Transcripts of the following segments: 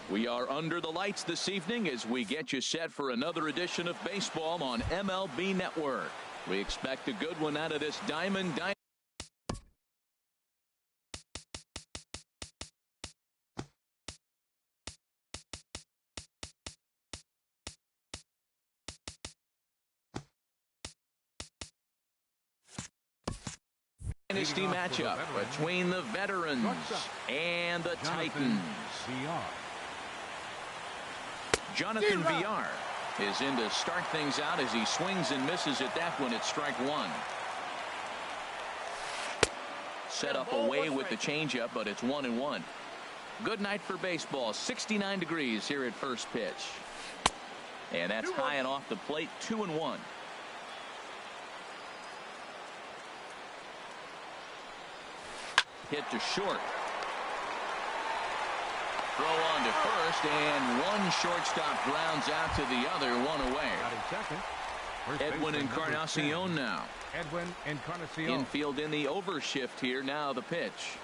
We are under the lights this evening as we get you set for another edition of baseball on MLB Network. We expect a good one out of this Diamond Dynasty matchup between the veterans and the Titans. Jonathan Villar is in to start things out as he swings and misses at that one at strike one. Set up away with the changeup, but it's 1-1. Good night for baseball. 69 degrees here at first pitch. And that's high and off the plate. 2-1. Hit to short. Throw on to first, and one shortstop grounds out to the other, one away. Edwin Encarnacion now. Infield in the overshift here. Now the pitch.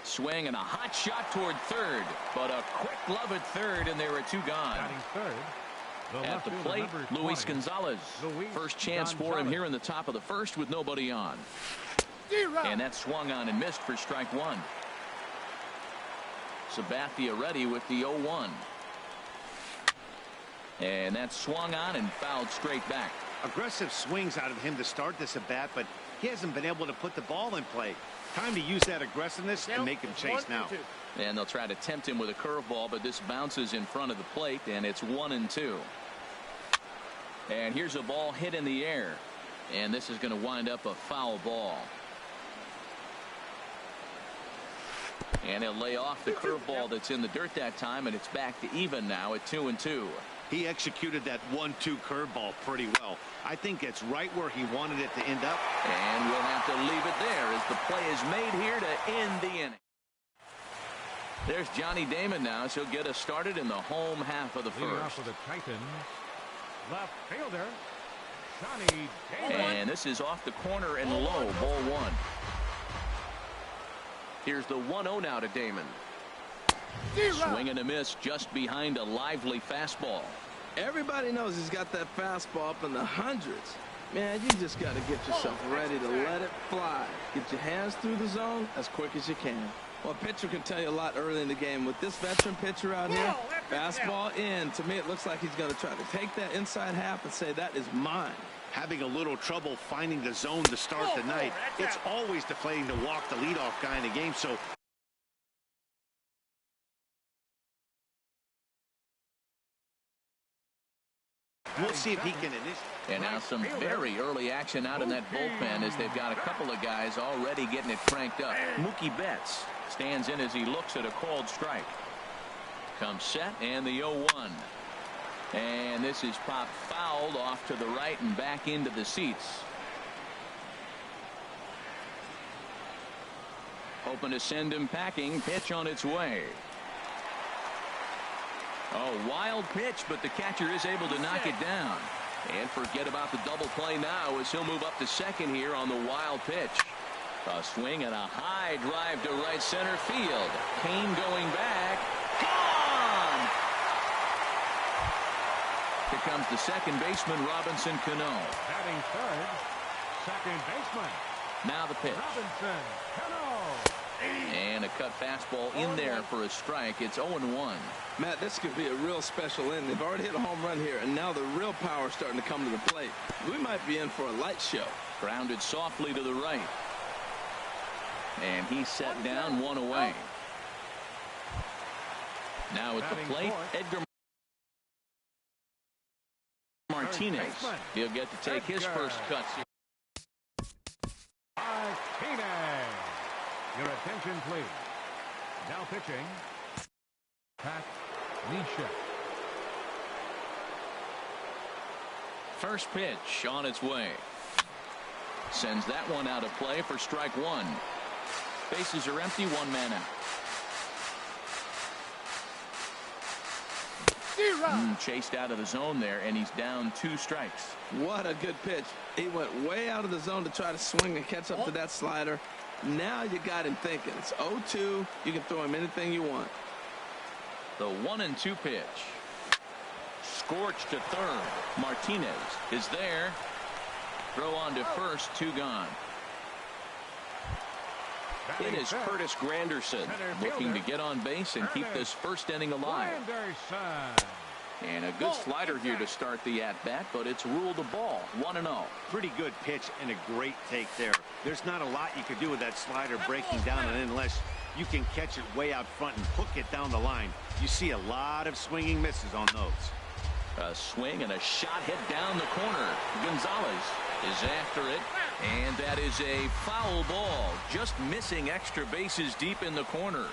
Swing and a hot shot toward third, but a quick glove at third, and there are two gone. At the plate, Luis Gonzalez. First chance for him here in the top of the first with nobody on. And that swung on and missed for strike one. Sabathia ready with the 0-1. And that swung on and fouled straight back. Aggressive swings out of him to start this at bat, but he hasn't been able to put the ball in play. Time to use that aggressiveness and make him chase now. And they'll try to tempt him with a curveball, but this bounces in front of the plate, and it's 1-2. And here's a ball hit in the air, and this is going to wind up a foul ball. And he'll lay off the curveball that's in the dirt that time, and it's back to even now at 2-2. He executed that 1-2 curveball pretty well. I think it's right where he wanted it to end up. And we'll have to leave it there as the play is made here to end the inning. There's Johnny Damon now, so he'll get us started in the home half of the first. For the Titans, left fielder, Johnny Damon. And this is off the corner and low, ball one. Here's the 1-0 now to Damon. Swing and a miss just behind a lively fastball. Everybody knows he's got that fastball up in the hundreds. Man, you just got to get yourself ready to let it fly. Get your hands through the zone as quick as you can. Well, a pitcher can tell you a lot early in the game. With this veteran pitcher out here, fastball in. To me, it looks like he's going to try to take that inside half and say, that is mine. Having a little trouble finding the zone to start the night. It's always deflating to walk the leadoff guy in the game, so we'll see if he can initiate. And now some very early action out in that bullpen as they've got a couple of guys already getting it cranked up. Mookie Betts stands in as he looks at a called strike. Comes set and the 0-1. And this is popped fouled off to the right and back into the seats. Hoping to send him packing. Pitch on its way. Oh, wild pitch, but the catcher is able to knock it down. And forget about the double play now as he'll move up to second here on the wild pitch. A swing and a high drive to right center field. Kane going back. Gone! Here comes the second baseman, Robinson Cano. Batting third, second baseman. Now the pitch. Robinson Cano. And a cut fastball in there for a strike. It's 0-1. Matt, this could be a real special inning. They've already hit a home run here, and now the real power is starting to come to the plate. We might be in for a light show. Grounded softly to the right. And he's set down, one away. Now at the plate, Edgar Martinez. He'll get to take his first cuts here. Martinez. Your attention, please. Now pitching, Pat Neshek. First pitch on its way. Sends that one out of play for strike one. Bases are empty, one man out. Chased out of the zone there, and he's down 2 strikes. What a good pitch. He went way out of the zone to try to swing and catch up to that slider. Now you got him thinking. It's 0-2. You can throw him anything you want. The 1-2 pitch. Scorched to third. Martinez is there. Throw on to first, 2 gone. It is Curtis Granderson looking to get on base and keep this first inning alive. And a good slider here to start the at-bat, but it's ruled a ball, 1-0. Pretty good pitch and a great take there. There's not a lot you could do with that slider breaking down, and unless you can catch it way out front and hook it down the line, you see a lot of swinging misses on those. A swing and a shot hit down the corner. Gonzalez is after it, and that is a foul ball, just missing extra bases deep in the corner.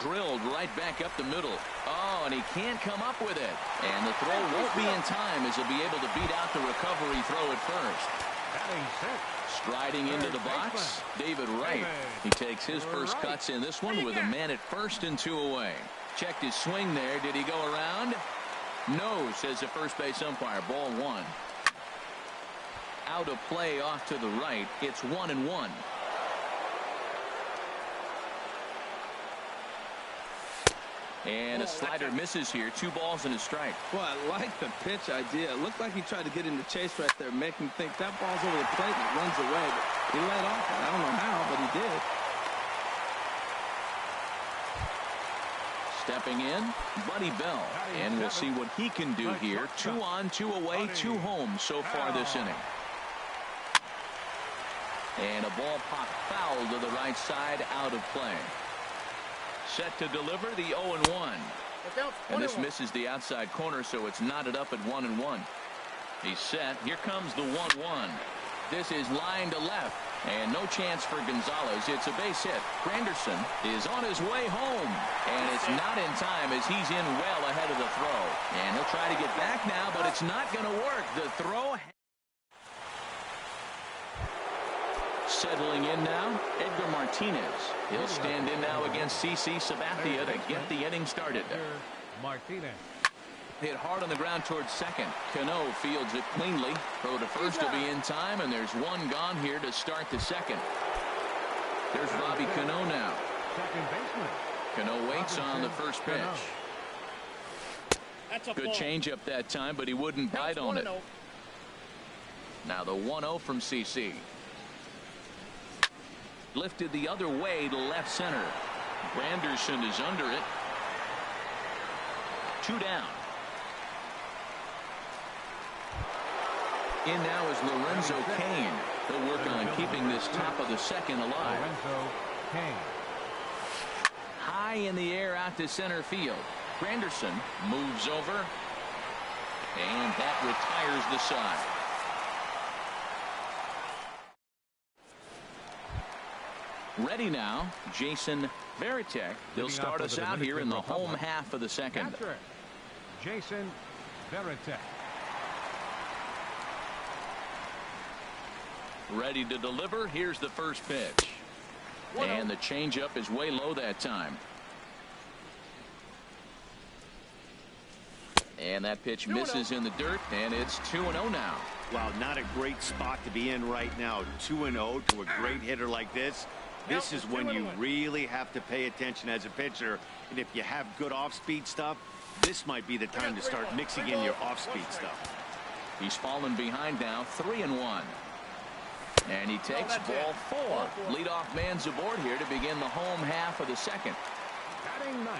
Drilled right back up the middle. Oh, and he can't come up with it. And the throw won't be in time as he'll be able to beat out the recovery throw at first. Striding into the box, David Wright. He takes his first cuts in this one with a man at first and 2 away. Checked his swing there. Did he go around? No, says the first base umpire. Ball 1. Out of play off to the right. It's 1-1. And a slider misses here. 2 balls and a strike. Well, I like the pitch idea. It looked like he tried to get in the chase right there, make him think that ball's over the plate and it runs away. But he let off it. I don't know how, but he did. Stepping in, Buddy Bell. And we'll see what he can do here. 2 on, 2 away, 2 home so far this inning. And a ball popped foul to the right side, out of play. Set to deliver the 0-1. And this misses the outside corner, so it's knotted up at 1-1. He's set. Here comes the 1-1. This is line to left. And no chance for Gonzalez. It's a base hit. Granderson is on his way home. And it's not in time as he's in well ahead of the throw. And he'll try to get back now, but it's not going to work. The throw. Settling in now, Edgar Martinez. He'll stand in now against CC Sabathia to get the inning started. Martinez. Hit hard on the ground towards second. Cano fields it cleanly. Throw to first will be in time, and there's 1 gone here to start the second. There's Robbie Cano now. Second baseman. Cano waits on the first pitch. Good changeup that time, but he wouldn't bite on it. Now the 1-0 from CC. Lifted the other way to left center. Granderson is under it. 2 down. In now is Lorenzo Cain. He'll work on keeping this top of the second alive. Lorenzo Cain. High in the air out to center field. Granderson moves over. And that retires the side. Ready now, Jason Varitek. They'll start us out here in the home half of the second. Jason Varitek. Ready to deliver. Here's the first pitch. And the changeup is way low that time. And that pitch misses in the dirt, and it's 2-0 now. Wow, not a great spot to be in right now. 2-0 to a great hitter like this. This is when you really have to pay attention as a pitcher. And if you have good off-speed stuff, this might be the time to start mixing in your off-speed stuff. He's fallen behind now, 3-1. And he takes ball 4. Leadoff man's aboard here to begin the home half of the second.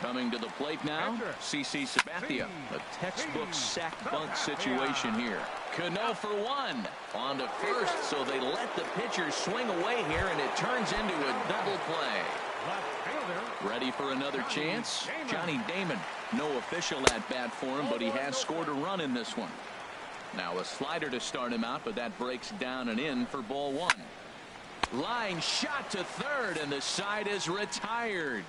Coming to the plate now, CC Sabathia. A textbook sack bunt situation here. Cano for 1. On to first, so they let the pitcher swing away here, and it turns into a double play. Ready for another chance? Johnny Damon. No official at bat for him, but he has scored a run in this one. Now a slider to start him out, but that breaks down and in for ball 1. Line shot to third, and the side is retired.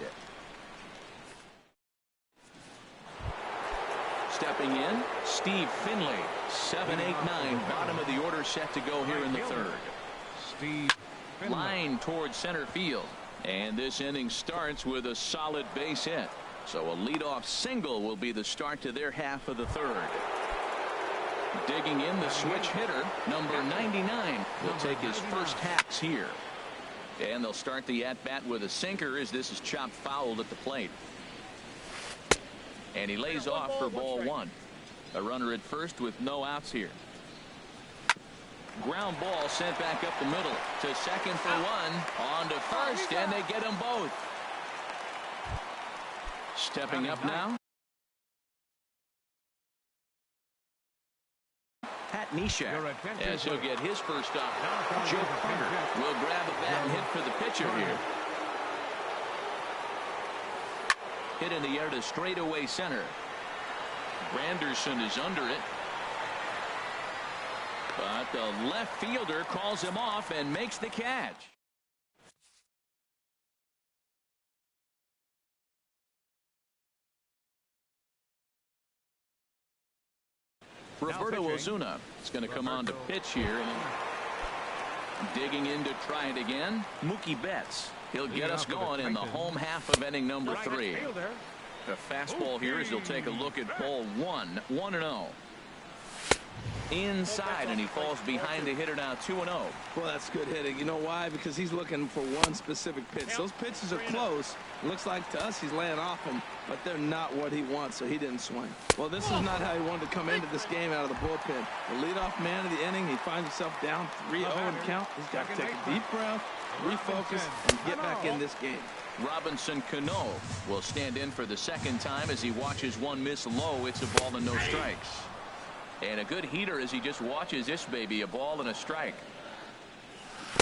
Stepping in, Steve Finley. 7, 8, 9, bottom of the order set to go here in the third. Steve Finley. Line towards center field. And this inning starts with a solid base hit. So a leadoff single will be the start to their half of the third. Digging in, the switch hitter, number 99, will take his first hacks here. And they'll start the at-bat with a sinker as this is chopped foul at the plate. And he lays off for ball one. A runner at first with no outs here. Ground ball sent back up the middle to second for one. On to first, and they get them both. Stepping up now, Pat Neshek, as he'll get his first stop. Joe Carter will grab a bat and hit for the pitcher here. Hit in the air to straightaway center. Granderson is under it. But the left fielder calls him off and makes the catch. Roberto Ozuna is going to come on to pitch here. And digging in to try it again. Mookie Betts. He'll get us going in the home half of inning number 3. A fastball here as he'll take a look at ball 1. 1-0. Inside, and he falls behind the hitter now. 2-0. Well, that's good hitting. You know why? Because he's looking for one specific pitch. Those pitches are close. Looks like to us he's laying off them, but they're not what he wants, so he didn't swing. Well, this is not how he wanted to come into this game out of the bullpen. The leadoff man of the inning, he finds himself down 3-0 and count. He's got to take a deep breath, refocus, and get back in this game. Robinson Cano will stand in for the second time as he watches one miss low. It's a ball and no strikes. And a good heater as he just watches this baby, a ball and a strike.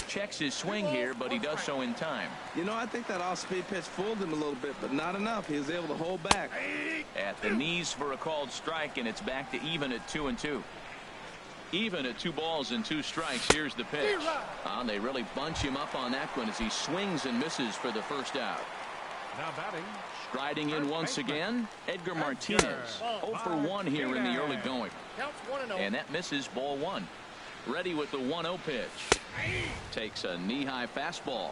Checks his swing here, but he does so in time. You know, I think that off-speed pitch fooled him a little bit, but not enough. He was able to hold back. At the knees for a called strike, and it's back to even at 2-2. Even at 2 balls and 2 strikes. Here's the pitch. They really bunch him up on that one as he swings and misses for the first out. Now batting. Striding in once again, Edgar Martinez. 0 for 1 here in the early going. And that misses ball 1. Ready with the 1-0 pitch. Takes a knee-high fastball.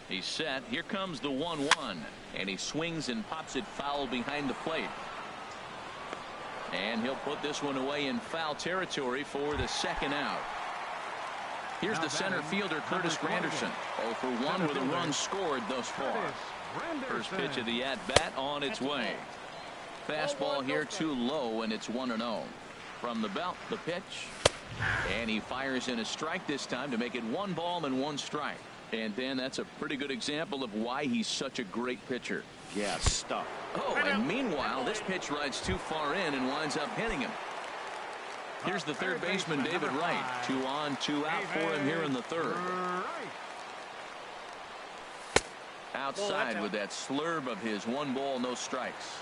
He's set. Here comes the 1-1. And he swings and pops it foul behind the plate. And he'll put this one away in foul territory for the second out. Here's the center fielder, Curtis Granderson. 0 for 1 with a run scored thus far. First pitch of the at-bat on its way. Fastball here too low, and it's 1-0. From the belt, the pitch. And he fires in a strike this time to make it 1 ball and 1 strike. And Dan, that's a pretty good example of why he's such a great pitcher. Yeah, stuck. Oh, and meanwhile, this pitch rides too far in and winds up hitting him. Here's the third baseman, David Wright. 2 on, 2 out for him here in the third. Outside with that slurve of his, 1 ball, no strikes.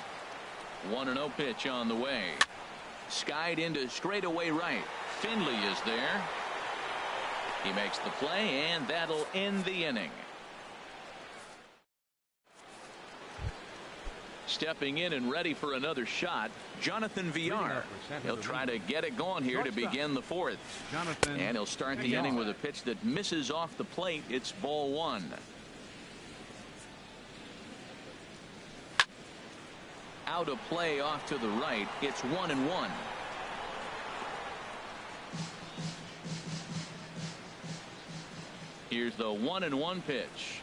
1-0 pitch on the way. Skied into straightaway right. Finley is there. He makes the play, and that'll end the inning. Stepping in and ready for another shot, Jonathan Villar. He'll try to get it going here to begin the 4th. And he'll start the inning with a pitch that misses off the plate. It's ball 1. Out of play off to the right. It's 1-1. Here's the 1-1 pitch.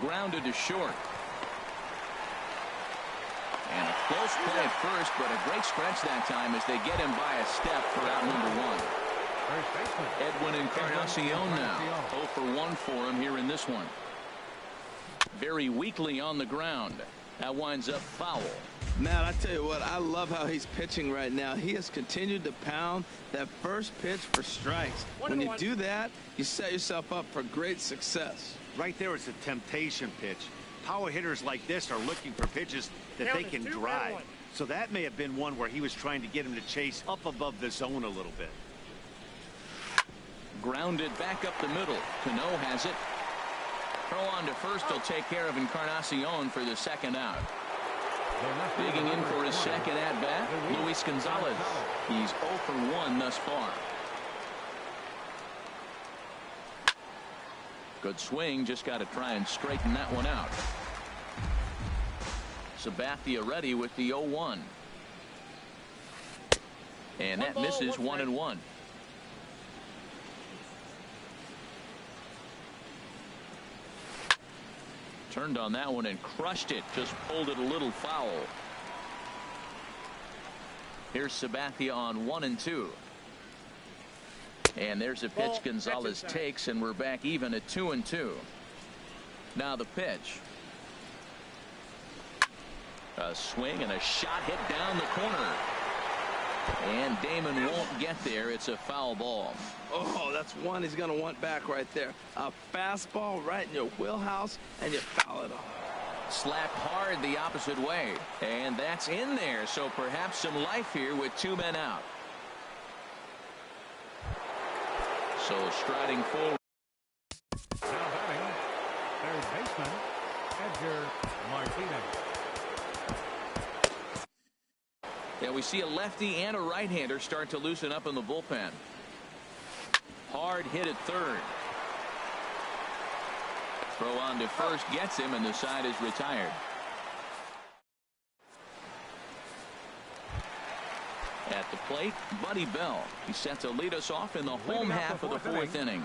Grounded to short. And a close play at first, but a great stretch that time as they get him by a step for out number 1. Edwin Encarnacion now. 0 for 1 for him here in this one. Very weakly on the ground. That winds up foul. Matt, I tell you what, I love how he's pitching right now. He has continued to pound that first pitch for strikes. When you do that, you set yourself up for great success. Right there is a temptation pitch. Power hitters like this are looking for pitches that they can drive. So that may have been one where he was trying to get him to chase up above the zone a little bit. Grounded back up the middle. Cano has it. Throw on to first. He'll take care of Encarnacion for the second out. Digging in for his second at-bat, Luis Gonzalez. He's 0 for 1 thus far. Good swing, just got to try and straighten that one out. Sabathia ready with the 0-1. And that misses 1-1. Turned on that one and crushed it. Just pulled it a little foul. Here's Sabathia on 1-2. And there's a pitch Gonzalez takes, and we're back even at 2-2. Now the pitch. A swing and a shot hit down the corner. And Damon won't get there. It's a foul ball. Oh, that's one he's going to want back right there. A fastball right in your wheelhouse, and you foul it off. Slapped hard the opposite way. And that's in there. So perhaps some life here with 2 men out. So striding forward. Now batting, third baseman, Edgar Martinez. Yeah, we see a lefty and a right-hander start to loosen up in the bullpen. Hard hit at third. Throw on to first gets him, and the side is retired. At the plate, Buddy Bell. He's set to lead us off in the home half of the fourth inning.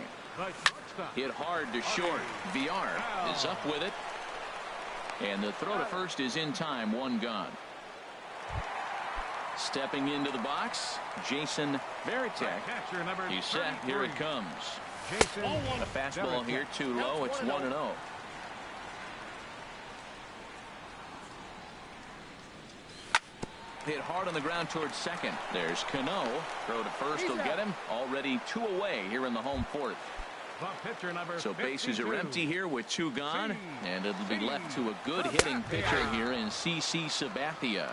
Hit hard to short. VR is up with it. And the throw to first is in time. 1 gone. Stepping into the box, Jason Varitek. He's set. Here it comes. A fastball here too low. It's 1-0. Hit hard on the ground towards second. There's Cano. Throw to first will get him. Already 2 away here in the home fourth. So bases are empty here with 2 gone. And it'll be left to a good hitting pitcher here in CC Sabathia.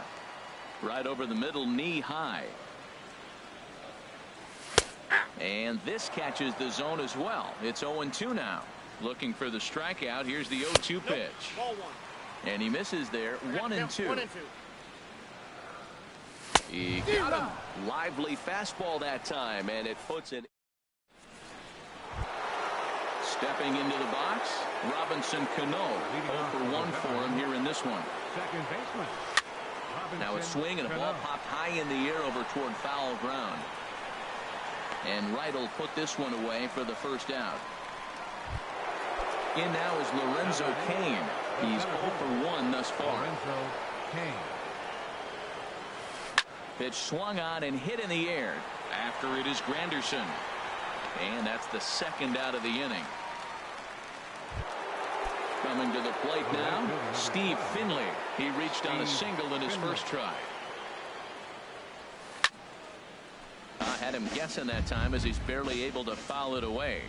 Right over the middle, knee high. And this catches the zone as well. It's 0-2 now. Looking for the strikeout. Here's the 0-2 pitch. And he misses there. 1-2. He got him. Lively fastball that time, and it puts it. Stepping into the box, Robinson Cano. 0 for 1 for him here in this one. Second baseman. Now a swing and a ball popped high in the air over toward foul ground. And Wright will put this one away for the first out. In now is Lorenzo Cain. He's 0 for 1 thus far. Pitch swung on and hit in the air. After it is Granderson. And that's the second out of the inning. Coming to the plate now, Steve Finley. He reached on a single in his first try. Had him guessing that time as he's barely able to foul it away.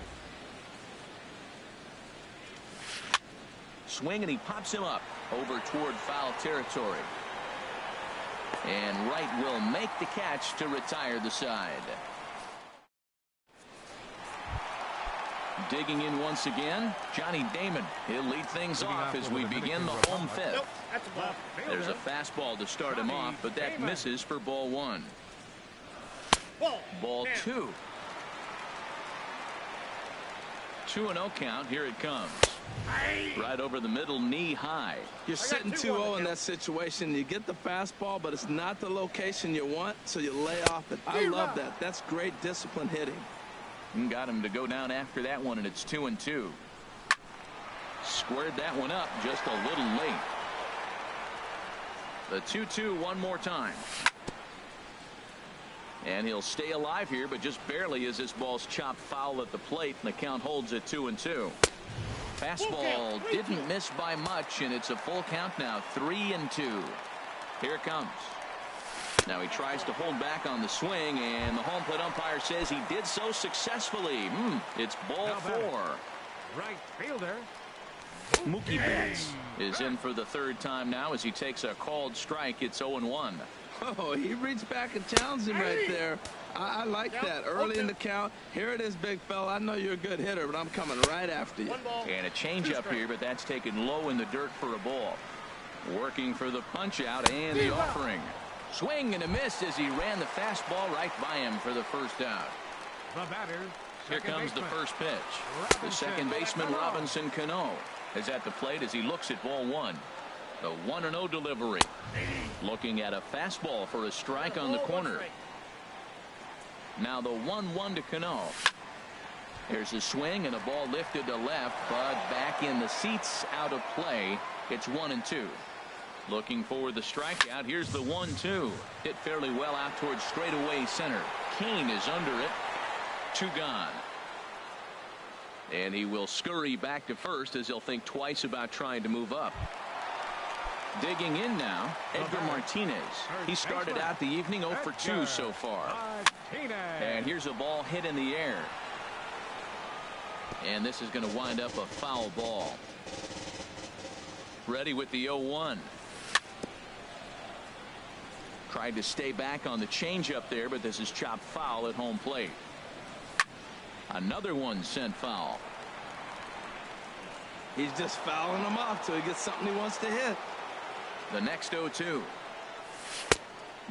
Swing and he pops him up over toward foul territory. And Wright will make the catch to retire the side. Digging in once again, Johnny Damon. He'll lead things off as we begin the home fifth. There's a fastball to start him off, but that misses for ball 1. Ball 2. 2-0 count. Here it comes. Right over the middle, knee high. You're sitting 2-0 in that situation. You get the fastball, but it's not the location you want, so you lay off it. I love that. That's great discipline hitting. And got him to go down after that one, and it's 2-2. Squared that one up just a little late. The 2-2 one more time. And he'll stay alive here, but just barely as this ball's chopped foul at the plate, and the count holds at 2-2. Fastball didn't miss by much, and it's a full count now, 3-2. Here it comes. Now he tries to hold back on the swing, and the home plate umpire says he did so successfully. It's ball 4. Right fielder Mookie Betts is in for the 3rd time now as he takes a called strike. It's 0-1. Oh, he reached back and challenged him right there. I like that. Early in the count. Here it is, big fella. I know you're a good hitter, but I'm coming right after you. And a changeup here, but that's taken low in the dirt for a ball. Working for the punch out and the offering. Swing and a miss as he ran the fastball right by him for the first out. The batter. Here comes the first pitch. The second baseman, Robinson Cano, is at the plate as he looks at ball 1. The 1-0 delivery. Looking at a fastball for a strike on the corner. Now the 1-1 to Cano. There's a swing and a ball lifted to left, but back in the seats, out of play. It's 1-2. Looking for the strikeout. Here's the 1-2. Hit fairly well out towards straightaway center. Kane is under it. 2 gone. And he will scurry back to first as he'll think twice about trying to move up. Digging in now, Edgar Martinez. He started out the evening 0 for 2 so far. And here's a ball hit in the air. And this is going to wind up a foul ball. Ready with the 0-1. Tried to stay back on the changeup there, but this is chopped foul at home plate. Another one sent foul. He's just fouling them off till he gets something he wants to hit. The next 0-2.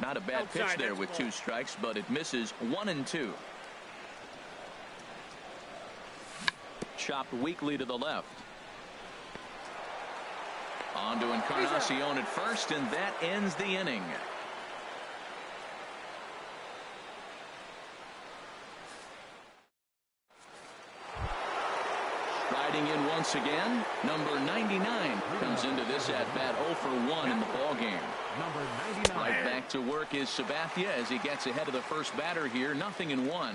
Not a bad pitch there with 2 strikes, but it misses. 1-2. Chopped weakly to the left. On to Encarnacion at first, and that ends the inning. Riding in once again, number 99 comes into this at bat 0 for 1 in the ball game. Number 99. Right back to work is Sabathia as he gets ahead of the first batter here. 0-1.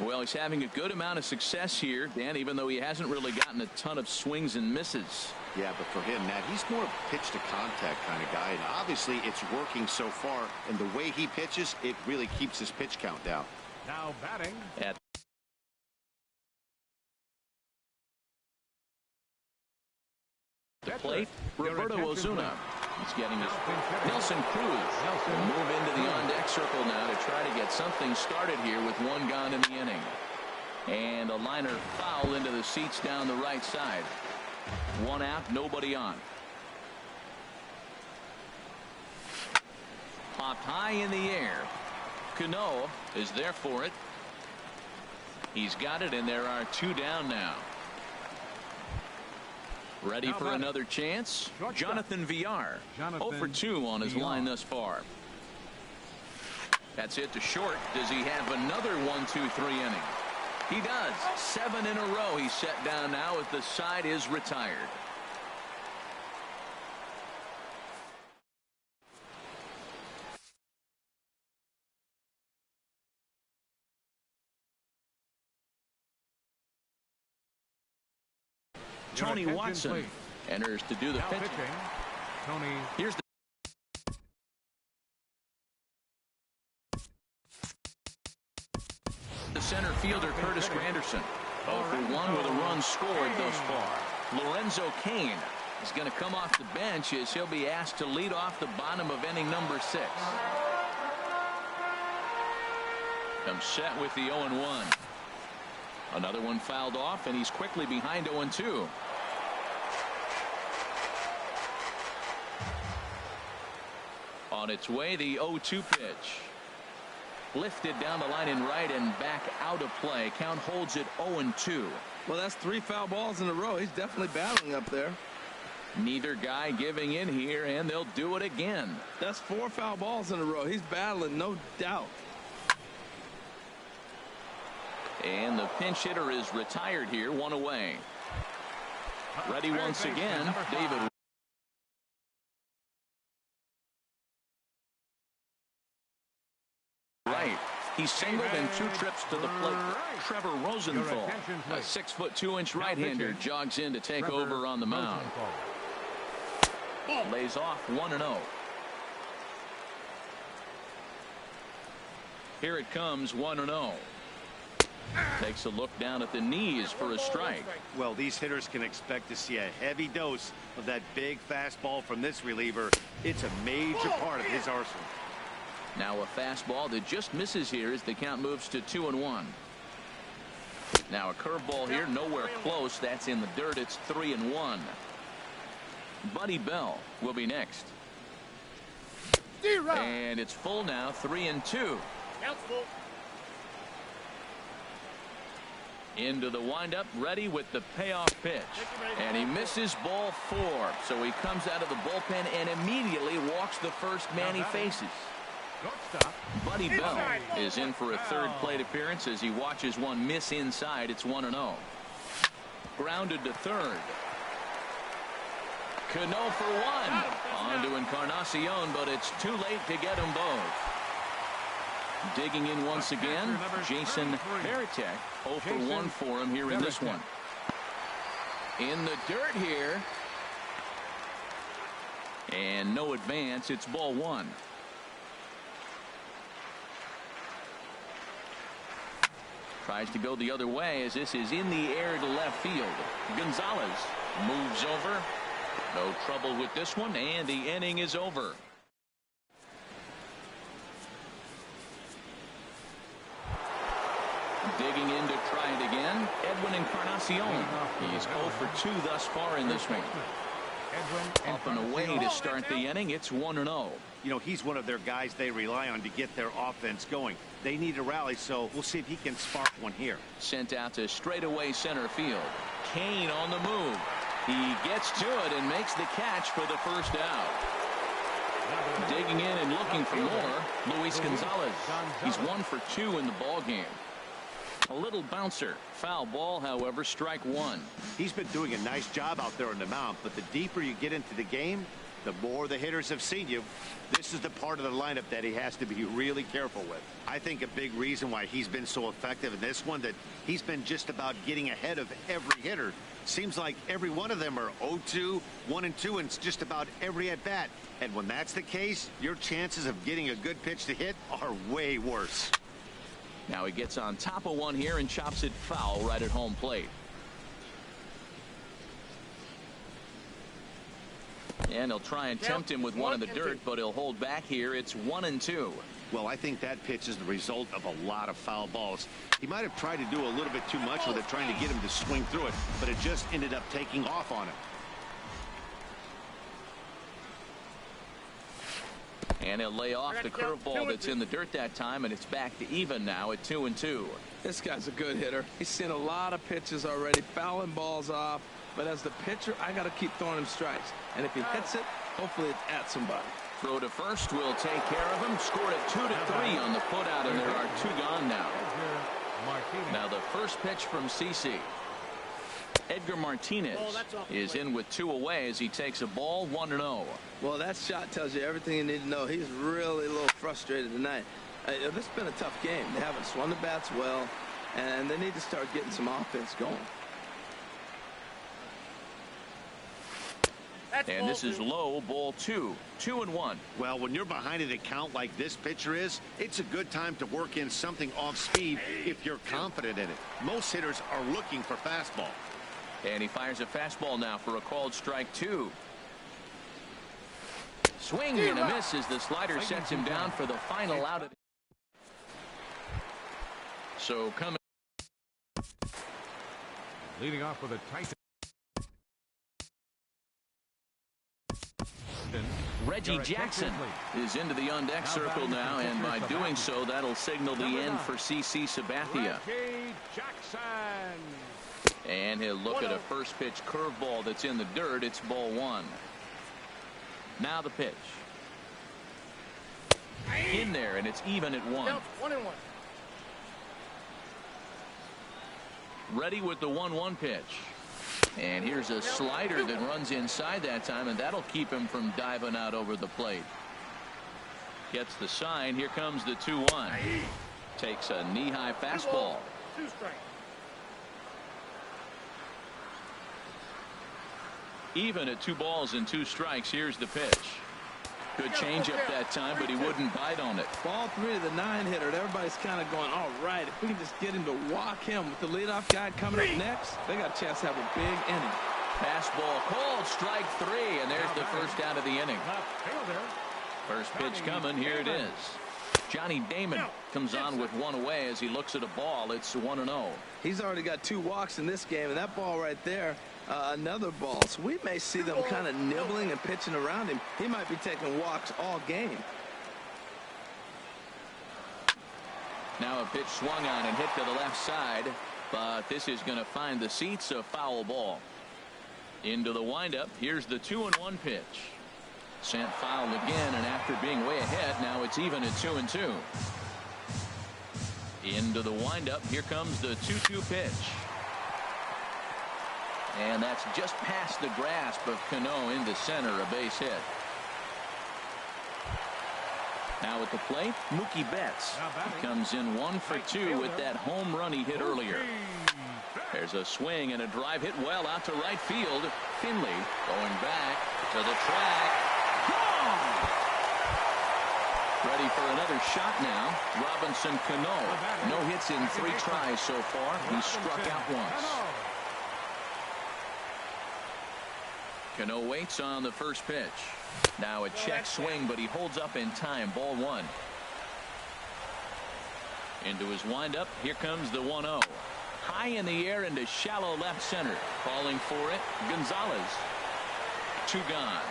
Well, he's having a good amount of success here, Dan, even though he hasn't really gotten a ton of swings and misses. Yeah, but for him, Matt, he's more pitch to contact kind of guy, and obviously it's working so far, and the way he pitches, it really keeps his pitch count down. Now batting. At the plate, Roberto Ozuna. He's getting his Nelson Cruz will move into the on-deck circle now to try to get something started here with 1 gone in the inning. And a liner foul into the seats down the right side. 1 out, nobody on. Popped high in the air. Cano is there for it. He's got it, and there are 2 down now. Ready for another chance? Jonathan Villar. 0 for 2 on his line thus far. That's it to short. Does he have another 1-2-3 inning? He does. 7 in a row. He's set down now as the side is retired. Tony Watson enters to do the pitching. Here's the center fielder, Curtis Granderson. 0 for 1 with a run scored thus far. Lorenzo Cain is going to come off the bench as he'll be asked to lead off the bottom of inning number 6. Comes set with the 0-1. Another one fouled off, and he's quickly behind 0-2. On its way, the 0-2 pitch. Lifted down the line in right and back out of play. Count holds it 0-2. Well, that's 3 foul balls in a row. He's definitely battling up there. Neither guy giving in here, and they'll do it again. That's 4 foul balls in a row. He's battling, no doubt. And the pinch hitter is retired here, 1 away. Ready once again, David Wright. He's singled in 2 trips to the plate. Trevor Rosenthal, a 6'2" right-hander, jogs in to take over on the mound. Lays off 1-0. Here it comes, 1-0. Takes a look down at the knees for a strike. Well, these hitters can expect to see a heavy dose of that big fastball from this reliever. It's a major part of his arsenal. Now a fastball that just misses here as the count moves to 2-1. Now a curveball here, nowhere close. That's in the dirt. It's 3-1. Buddy Bell will be next. And it's full now, 3-2. Into the windup, ready with the payoff pitch. And he misses ball 4. So he comes out of the bullpen and immediately walks the first man he faces. Shortstop. Buddy Bell is in for a third plate appearance as he watches one miss inside. It's 1-0. Grounded to third. Cano for one. On to Encarnacion, but it's too late to get them both. Digging in once again, Jason Varitek. 0 for 1 for him here in this one. In the dirt here. And no advance. It's ball one. Tries to go the other way as this is in the air to left field. Gonzalez moves over. No trouble with this one, and the inning is over. Digging in to try it again, Edwin Encarnacion. He's 0 for 2 thus far in this one. Up and away to start the inning. It's 1-0. You know, he's one of their guys they rely on to get their offense going. They need a rally, so we'll see if he can spark one here. Sent out to straightaway center field. Kane on the move. He gets to it and makes the catch for the first out. Digging in and looking for more, Luis Gonzalez. He's 1 for 2 in the ball game. A little bouncer. Foul ball, however, strike one. He's been doing a nice job out there on the mound, but the deeper you get into the game, the more the hitters have seen you. This is the part of the lineup that he has to be really careful with. I think a big reason why he's been so effective in this one, that he's been just about getting ahead of every hitter. Seems like every one of them are 0-2, 1-2, and it's just about every at-bat. And when that's the case, your chances of getting a good pitch to hit are way worse. Now he gets on top of one here and chops it foul right at home plate. And he'll try and tempt him with one in the dirt, but he'll hold back here. It's 1-2. Well, I think that pitch is the result of a lot of foul balls. He might have tried to do a little bit too much with it, trying to get him to swing through it, but it just ended up taking off on him. And he'll lay off the curveball that's in the dirt that time, and it's back to even now at 2-2. This guy's a good hitter. He's seen a lot of pitches already, fouling balls off. But as the pitcher, I got to keep throwing him strikes. And if he hits it, hopefully it's at somebody. Throw to first will take care of him. Scored it 2-3 on the putout, and there are 2 gone now. Now the first pitch from CC. Edgar Martinez is in with 2 away as he takes a ball 1-0. Well, that shot tells you everything you need to know. He's really a little frustrated tonight. This has been a tough game. They haven't swung the bats well, and they need to start getting some offense going. And this is low, ball 2. 2-1. Well, when you're behind an account like this pitcher is, it's a good time to work in something off speed if you're confident in it. Most hitters are looking for fastball. And he fires a fastball now for a called strike 2. Swing and a miss as the slider sets him down for the final out of the... So coming. Leading off with a tight. Reggie Jackson is into the on-deck circle now, and by doing so, that'll signal the end for CC Sabathia. And he'll look at a first pitch curveball that's in the dirt. It's ball 1. Now the pitch. In there, and it's even at 1. 1-1. Ready with the 1-1 pitch. And here's a slider that runs inside that time, and that'll keep him from diving out over the plate. Gets the sign. Here comes the 2-1. Takes a knee-high fastball. 2 strikes. Even at 2 balls and 2 strikes. Here's the pitch. Good changeup that time, but he wouldn't bite on it. Ball 3 to the 9-hitter. Everybody's kind of going, all right, if we can just get him to walk him with the leadoff guy coming up next, they got a chance to have a big inning. Fastball called, strike 3, and there's the first out of the inning. First pitch coming. Here it is. Johnny Damon comes on with 1 away as he looks at a ball. It's 1-0. He's already got 2 walks in this game, and that ball right there, another ball. So we may see them kind of nibbling and pitching around him. He might be taking walks all game. Now a pitch swung on and hit to the left side, but this is going to find the seats. A foul ball. Into the windup. Here's the 2-1 pitch. Sent foul again, and after being way ahead, now it's even at 2-2. Into the windup. Here comes the 2-2 pitch. And that's just past the grasp of Cano into center, a base hit. Now at the plate, Mookie Betts. He comes in 1 for 2 with that home run he hit earlier. There's a swing and a drive hit well out to right field. Finley going back to the track. Gone! Ready for another shot now. Robinson Cano. No hits in 3 tries so far. He struck out once. Cano waits on the first pitch. Now a check swing, but he holds up in time. Ball 1. Into his windup. Here comes the 1-0. High in the air into shallow left center. Calling for it, Gonzalez. 2 gone.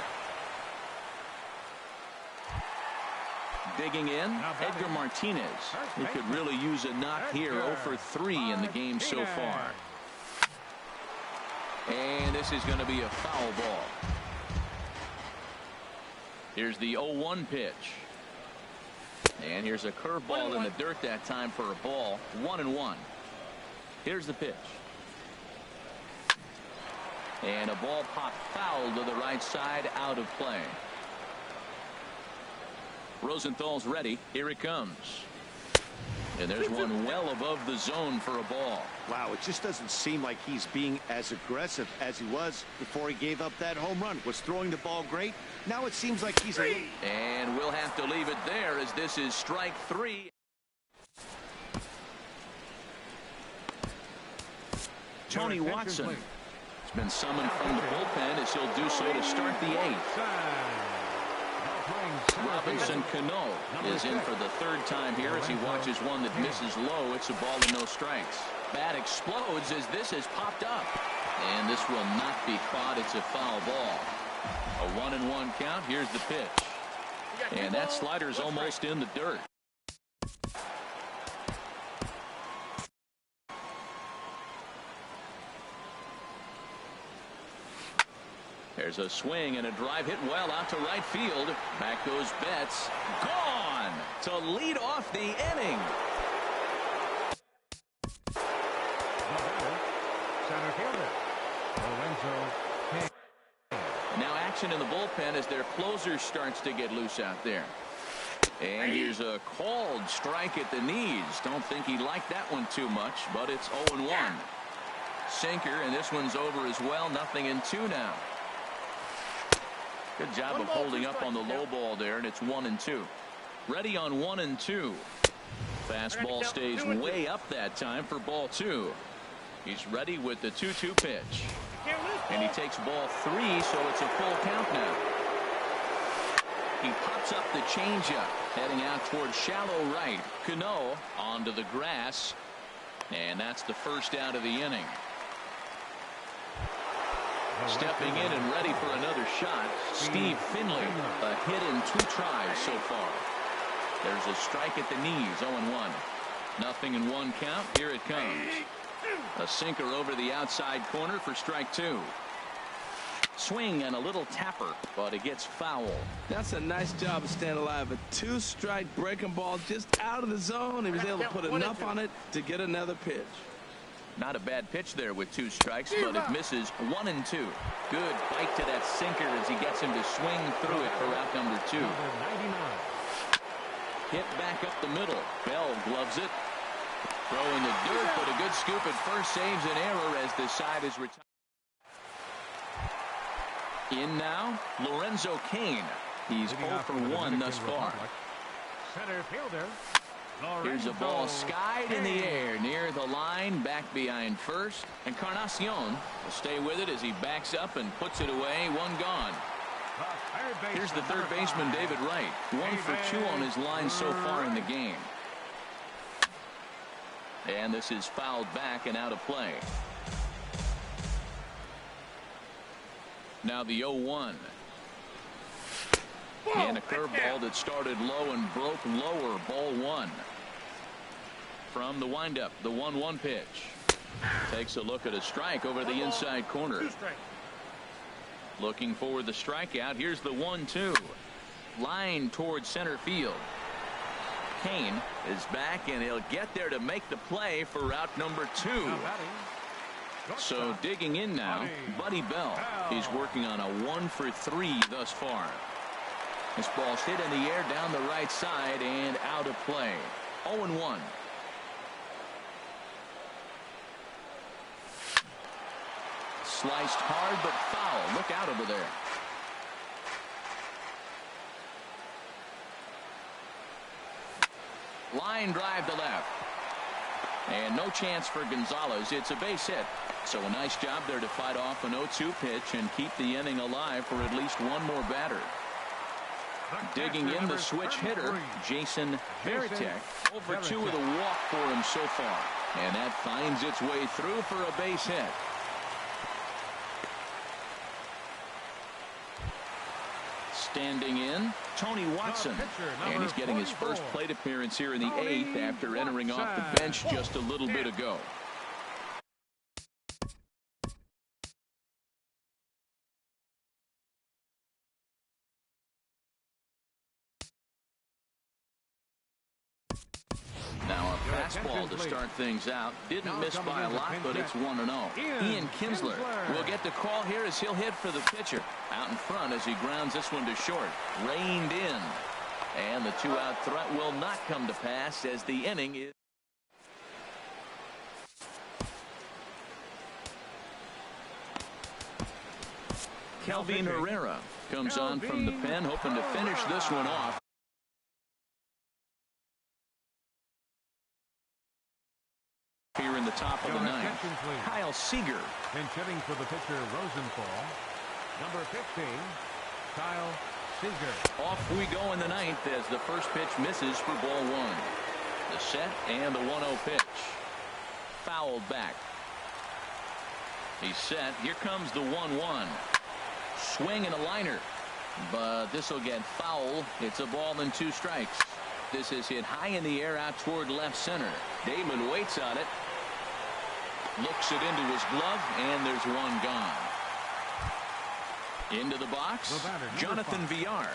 Digging in, Edgar Martinez. He could really use a knock here. 0 for 3 in the game so far. And this is going to be a foul ball. Here's the 0-1 pitch. And here's a curveball in the dirt that time for a ball. 1-1. Here's the pitch. And a ball popped foul to the right side, out of play. Rosenthal's ready. Here it comes. And there's one well above the zone for a ball. Wow, it just doesn't seem like he's being as aggressive as he was before he gave up that home run. Was throwing the ball great. Now it seems like he's and we'll have to leave it there as this is strike 3. Tony Watson has been summoned from the bullpen as he'll do so to start the 8th. Robinson Cano is in for the 3rd time here as he watches one that misses low. It's a ball and no strikes. Bat explodes as this has popped up. And this will not be caught. It's a foul ball. A 1-1 count. Here's the pitch. And that slider's almost in the dirt. There's a swing and a drive hit well out to right field. Back goes Betts. Gone to lead off the inning. Center fielder, Lorenzo. Now action in the bullpen as their closer starts to get loose out there. And here's a called strike at the knees. Don't think he liked that one too much, but it's 0-1. Sinker, and this one's over as well. 0-2 now. Good job of holding up on the low ball there, and it's 1-2. Ready on 1-2. Fastball stays way up that time for ball 2. He's ready with the 2-2 pitch. And he takes ball 3, so it's a full count now. He pops up the changeup, heading out towards shallow right. Cano onto the grass, and that's the first out of the inning. Stepping in and ready for another shot, Steve Finley. A hit in 2 tries so far. There's a strike at the knees, 0-1. 0-1 count. Here it comes. A sinker over the outside corner for strike 2. Swing and a little tapper, but it gets foul. That's a nice job of staying alive. A 2-strike breaking ball just out of the zone. He was able to put enough on it to get another pitch. Not a bad pitch there with 2 strikes, but it misses. 1-2. Good bite to that sinker as he gets him to swing through it for route number 2. Hit back up the middle. Bell gloves it. Throw in the dirt, but a good scoop at first saves an error as the side is retired. In now, Lorenzo Cain. He's 0 for 1 thus far. Center fielder. Here's a ball skied in the air near the line, back behind first. Encarnacion will stay with it as he backs up and puts it away. 1 gone. Here's the third baseman, David Wright. 1 for 2 on his line so far in the game. And this is fouled back and out of play. Now the 0-1. And a curveball that started low and broke lower. Ball 1. From the windup, the 1-1 pitch. Takes a look at a strike over the inside corner. Looking for the strikeout. Here's the 1-2. Line towards center field. Kane is back, and he'll get there to make the play for route number 2. So digging in now, Buddy Bell. He's working on a 1-for-3 thus far. This ball's hit in the air down the right side and out of play. 0-1. Sliced hard but foul. Look out over there. Line drive to left. And no chance for Gonzalez. It's a base hit. So a nice job there to fight off an 0-2 pitch and keep the inning alive for at least one more batter. Digging in the switch hitter, Jason Varitek. 0-for-2 with a walk for him so far. And that finds its way through for a base hit. Standing in, Tony Watson. And he's getting his first plate appearance here in the 8th after entering off the bench just a little bit ago. Now a fastball to start things out. Didn't miss by a lot, but it's 1-0. Ian Kinsler will get the call here as he'll hit for the pitcher. Out in front as he grounds this one to short. Reined in. And the 2-out threat will not come to pass as the inning is. Kelvin Herrera comes on from the pen, hoping to finish this one off. Here in the top of the 9th, Kyle Seager. And hitting for the pitcher Rosenthal, number 15, Kyle Seager. Off we go in the 9th as the first pitch misses for ball 1. The set and the 1-0 pitch. Fouled back. He's set. Here comes the 1-1. Swing and a liner. But this will get foul. It's a ball and 2 strikes. This is hit high in the air out toward left center. Damon waits on it. Looks it into his glove, and there's one gone. Into the box, Jonathan Villar.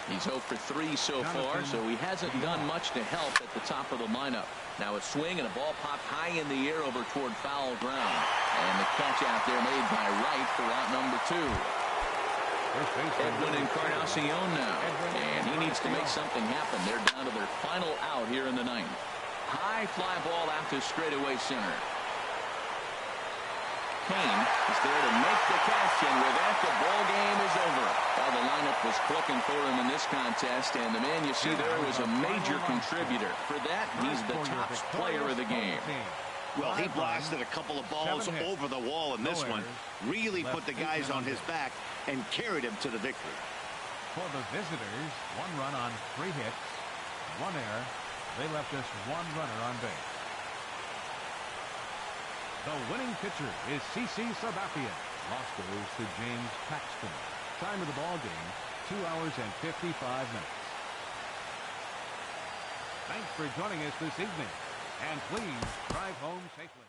He's 0-for-3 so far, so he hasn't done much to help at the top of the lineup. Now a swing and a ball popped high in the air over toward foul ground. And the catch out there made by Wright for out number 2. Edwin Encarnacion now, and he needs to make something happen. They're down to their final out here in the 9th. High fly ball out to straightaway center. Kane is there to make the catch, and with that, the ball game is over. Well, the lineup was clicking for him in this contest, and the man you see there was a major contributor. For that, he's the top player of the game. Well, he blasted a couple of balls over the wall in this one. Really put the guys on his back and carried him to the victory. For the visitors, 1 run on 3 hits, 1 error. They left just 1 runner on base. The winning pitcher is CC Sabathia. Loss goes to James Paxton. Time of the ball game, 2 hours and 55 minutes. Thanks for joining us this evening. And please drive home safely.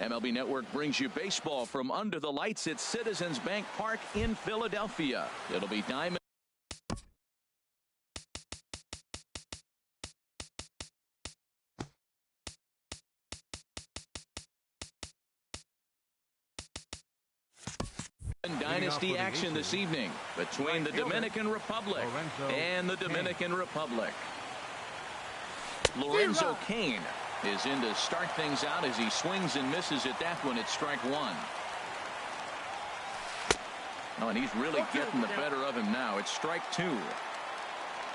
MLB Network brings you baseball from under the lights at Citizens Bank Park in Philadelphia. It'll be Diamond. Dynasty action this evening between the Dominican Republic and the Dominican Republic. Lorenzo Cain is in to start things out as he swings and misses at that one at strike one. Oh, and he's really getting the better of him now. It's strike two.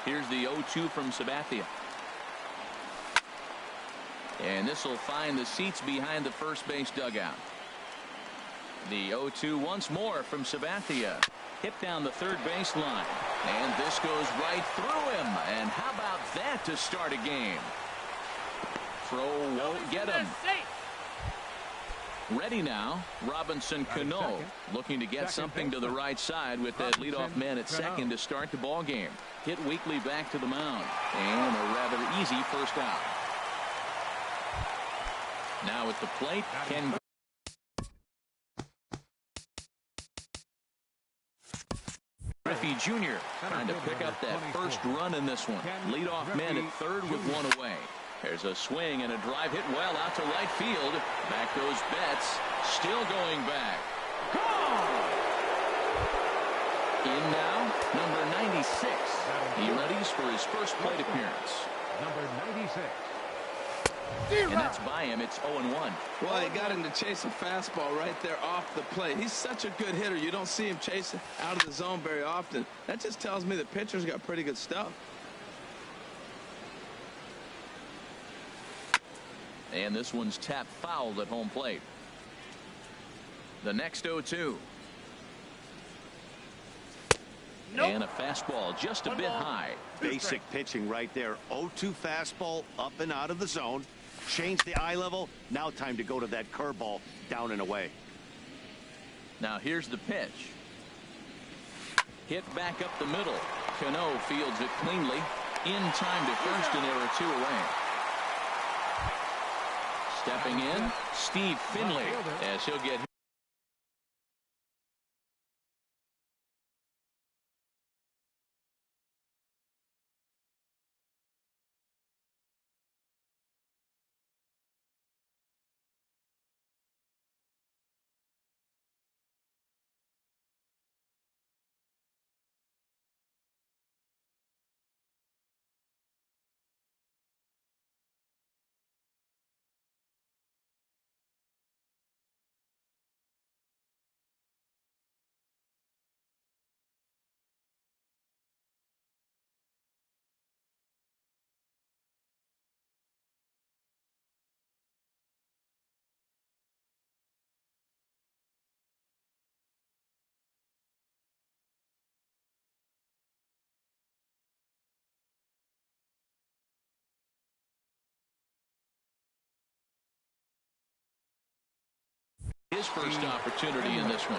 Here's the 0-2 from Sabathia. And this will find the seats behind the first base dugout. The 0-2 once more from Sabathia. Hit down the third baseline. And this goes right through him. And how about that to start a game? Throw won't get him. Ready now, Robinson Cano looking to get something to the right side with that leadoff man at second to start the ball game. Hit weakly back to the mound. And a rather easy first out. Now at the plate, Ken Griffey Jr. trying to pick up that first run in this one. Leadoff man at third with one away. There's a swing and a drive hit well out to right field. Back goes Betts. Still going back. In now, number 96. He readies for his first plate appearance. Number 96. And that's by him. It's 0-1. Well, he got him to chase a fastball right there off the plate. He's such a good hitter. You don't see him chasing out of the zone very often. That just tells me the pitcher's got pretty good stuff. And this one's tapped foul at home plate. The next 0-2. And a fastball just a bit high. Basic pitching right there. 0-2 fastball up and out of the zone. Change the eye level. Now time to go to that curveball down and away. Now here's the pitch. Hit back up the middle. Cano fields it cleanly. In time to first, and there are two away. Stepping in, Steve Finley, as he'll get his first opportunity in this one.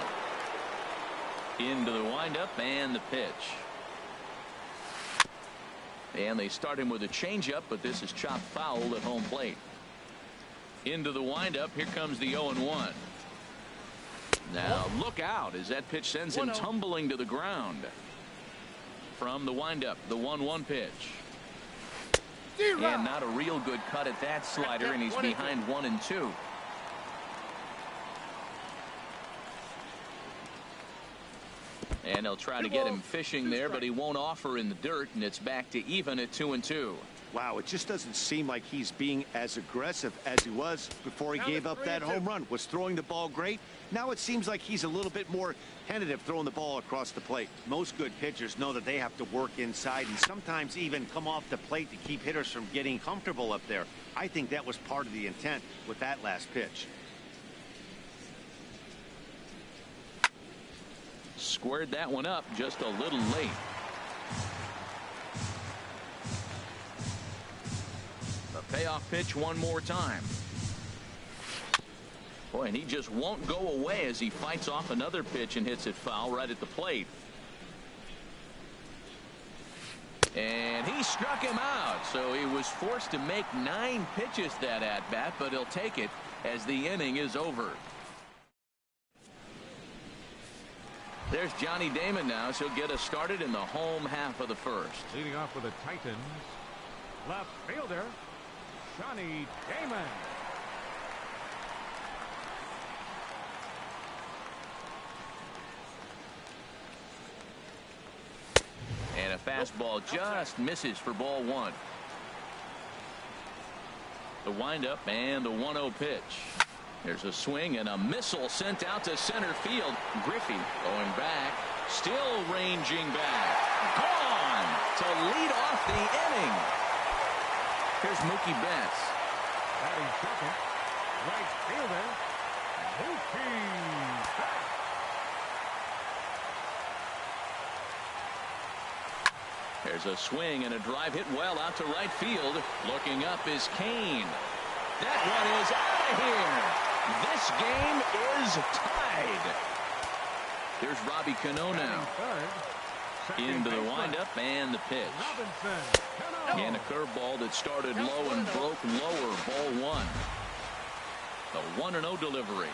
Into the windup and the pitch. And they start him with a changeup, but this is chopped foul at home plate. Into the windup. Here comes the 0-1. Now look out as that pitch sends him tumbling to the ground. From the windup, the 1-1 pitch. And not a real good cut at that slider, and he's behind 1-2. And they'll try to get him fishing there, but he won't offer in the dirt, and it's back to even at 2-2. Wow, it just doesn't seem like he's being as aggressive as he was before he gave up that home run. Was throwing the ball great. Now it seems like he's a little bit more tentative throwing the ball across the plate. Most good pitchers know that they have to work inside and sometimes even come off the plate to keep hitters from getting comfortable up there. I think that was part of the intent with that last pitch. Squared that one up just a little late. The payoff pitch one more time. Boy, and he just won't go away as he fights off another pitch and hits it foul right at the plate. And he struck him out, so he was forced to make 9 pitches that at-bat, but he'll take it as the inning is over. There's Johnny Damon now, so he'll get us started in the home half of the first. Leading off with the Titans, left fielder, Johnny Damon. And a fastball just misses for ball 1. The windup and the 1-0 pitch. There's a swing and a missile sent out to center field. Griffey going back, still ranging back. Gone to lead off the inning. Here's Mookie Betts. Batting second, right fielder, Mookie Betts. There's a swing and a drive hit well out to right field. Looking up is Kane. That one is out of here. This game is tied. There's Robbie Cano now. Into the windup and the pitch. And a curveball that started low and broke lower. Ball 1. The 1-0 delivery.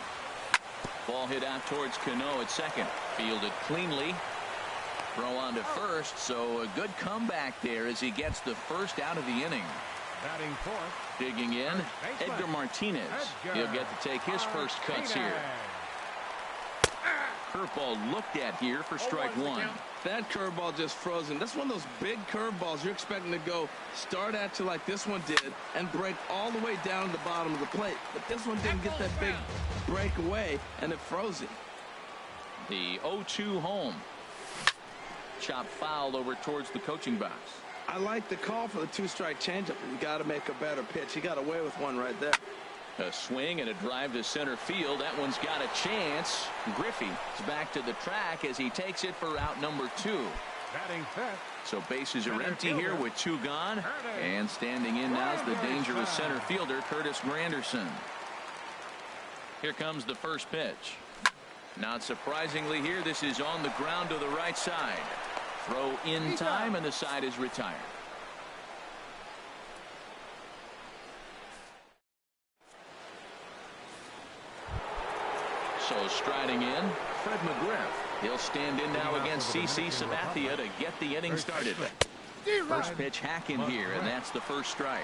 Ball hit out towards Cano at second. Fielded cleanly. Throw on to first, so a good comeback there as he gets the first out of the inning. Batting fourth. Digging in, Edgar Martinez. He'll get to take his first cuts here. Curveball looked at here for strike 1. That curveball just frozen. That's one of those big curveballs you're expecting to go start at you like this one did and break all the way down to the bottom of the plate. But this one didn't get that big breakaway, and it froze it. The 0-2 home. Chop foul over towards the coaching box. I like the call for the 2-strike changeup. You got to make a better pitch. He got away with one right there. A swing and a drive to center field. That one's got a chance. Griffey is back to the track as he takes it for out number 2. Batting fifth. So bases are empty here with 2 gone. And standing in now is the dangerous center fielder, Curtis Granderson. Here comes the first pitch. Not surprisingly here, this is on the ground to the right side. Throw in time, and the side is retired. So striding in, Fred McGriff. He'll stand in now against CC Sabathia to get the inning started. First pitch hack in here, and that's the first strike.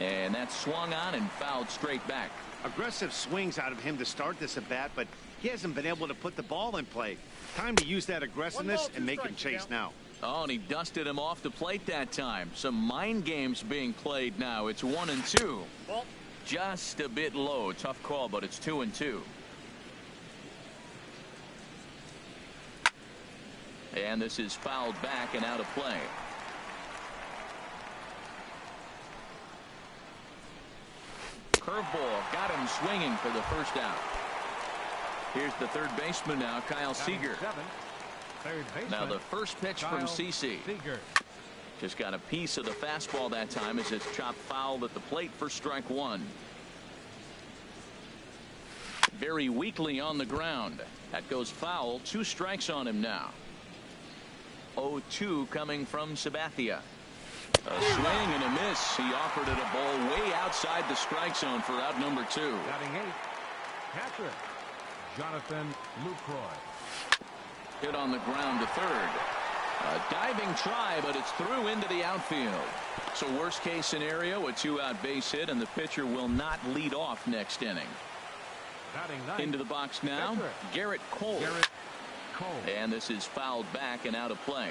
And that's swung on and fouled straight back. Aggressive swings out of him to start this at bat, but he hasn't been able to put the ball in play. Time to use that aggressiveness and make him chase now. Oh, and he dusted him off the plate that time. Some mind games being played now. It's 1-2. Just a bit low. Tough call, but it's 2-2. And this is fouled back and out of play. Curveball got him swinging for the first out. Here's the third baseman now, Kyle Seager. Now the first pitch from CC. Just got a piece of the fastball that time as it's chopped foul at the plate for strike 1. Very weakly on the ground. That goes foul. 2 strikes on him now. 0-2 coming from Sabathia. A swing and a miss. He offered it a ball way outside the strike zone for out number 2. Batting 8, catcher Jonathan Lucroy. Hit on the ground to third. A diving try, but it's through into the outfield. So worst case scenario, a 2-out base hit, and the pitcher will not lead off next inning. Batting 9, into the box now, catcher Garrett Cole. And this is fouled back and out of play.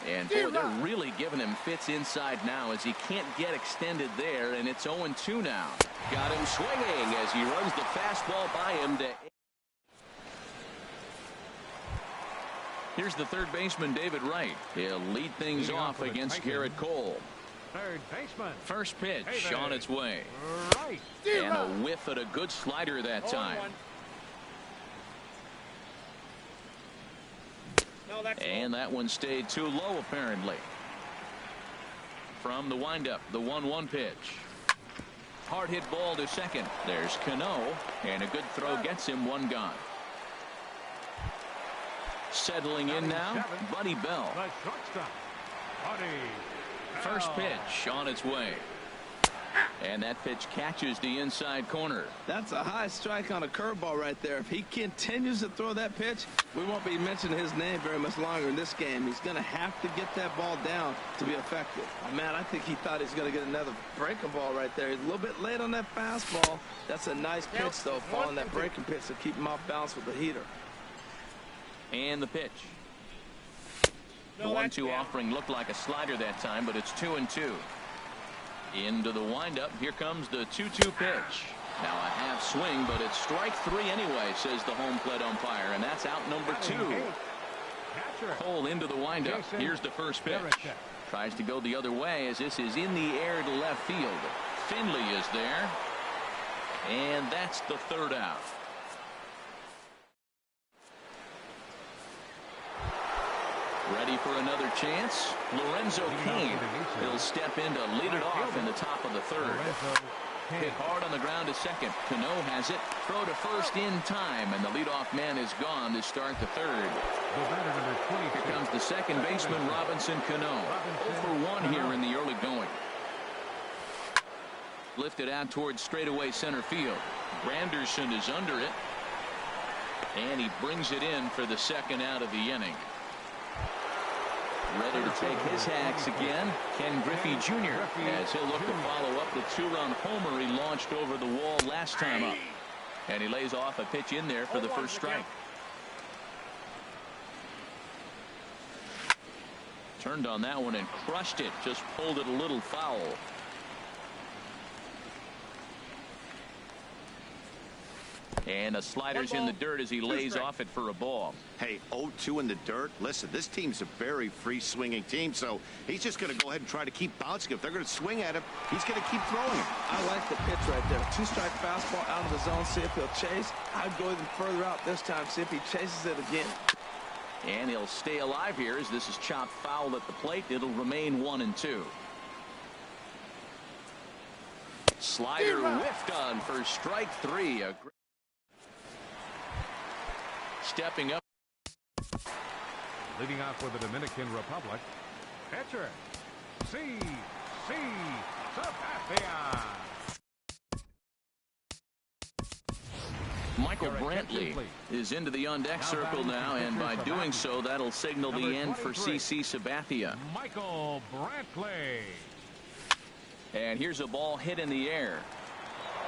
And boy, they're really giving him fits inside now as he can't get extended there, and it's 0-2 now. Got him swinging as he runs the fastball by him to. Here's the third baseman, David Wright. He'll lead things off against Garrett Cole. Third baseman. First pitch on its way. Right. And a whiff at a good slider that time. And that one stayed too low, apparently. From the windup, the 1-1 pitch. Hard hit ball to second. There's Cano, and a good throw gets him one gone. Settling in now, Buddy Bell. First pitch on its way. And that pitch catches the inside corner. That's a high strike on a curveball right there. If he continues to throw that pitch, we won't be mentioning his name very much longer in this game. He's going to have to get that ball down to be effective. Oh, man, I think he thought he's going to get another breaking ball right there. He's a little bit late on that fastball. That's a nice pitch, though, following that breaking pitch to keep him off balance with the heater. And the pitch. The 1-2 offering looked like a slider that time, but it's 2-2. Into the windup. Here comes the 2-2 pitch. Now a half swing, but it's strike three anyway, says the home plate umpire, and that's out number 2. Cole into the windup. Here's the first pitch. Tries to go the other way as this is in the air to left field. Finley is there, and that's the third out. Ready for another chance. Lorenzo Cain. He'll step in to lead it off in the top of the third. Hit hard on the ground to second. Cano has it. Throw to first in time, and the leadoff man is gone to start the third. Here comes the second baseman, Robinson Cano. 0-for-1 here in the early going. Lifted out towards straightaway center field. Granderson is under it, and he brings it in for the second out of the inning. Ready to take his hacks again, Ken Griffey Jr. as he'll look to follow up the 2-run homer he launched over the wall last time up. And he lays off a pitch in there for the first strike. Turned on that one and crushed it, just pulled it a little foul. And a slider's in the dirt as he lays off it for a ball. Hey, 0-2 in the dirt. Listen, this team's a very free-swinging team, so he's just going to go ahead and try to keep bouncing. If they're going to swing at him, he's going to keep throwing him. I like the pitch right there. 2-strike fastball out of the zone. See if he'll chase. I'd go even further out this time. See if he chases it again. And he'll stay alive here as this is chopped foul at the plate. It'll remain 1-2. Slider whiffed on for strike three. Stepping up. Leading off for the Dominican Republic, pitcher, Sabathia. Michael Brantley is into the on-deck circle now, and by doing so, that'll signal the end for CC Sabathia. Michael Brantley. And here's a ball hit in the air.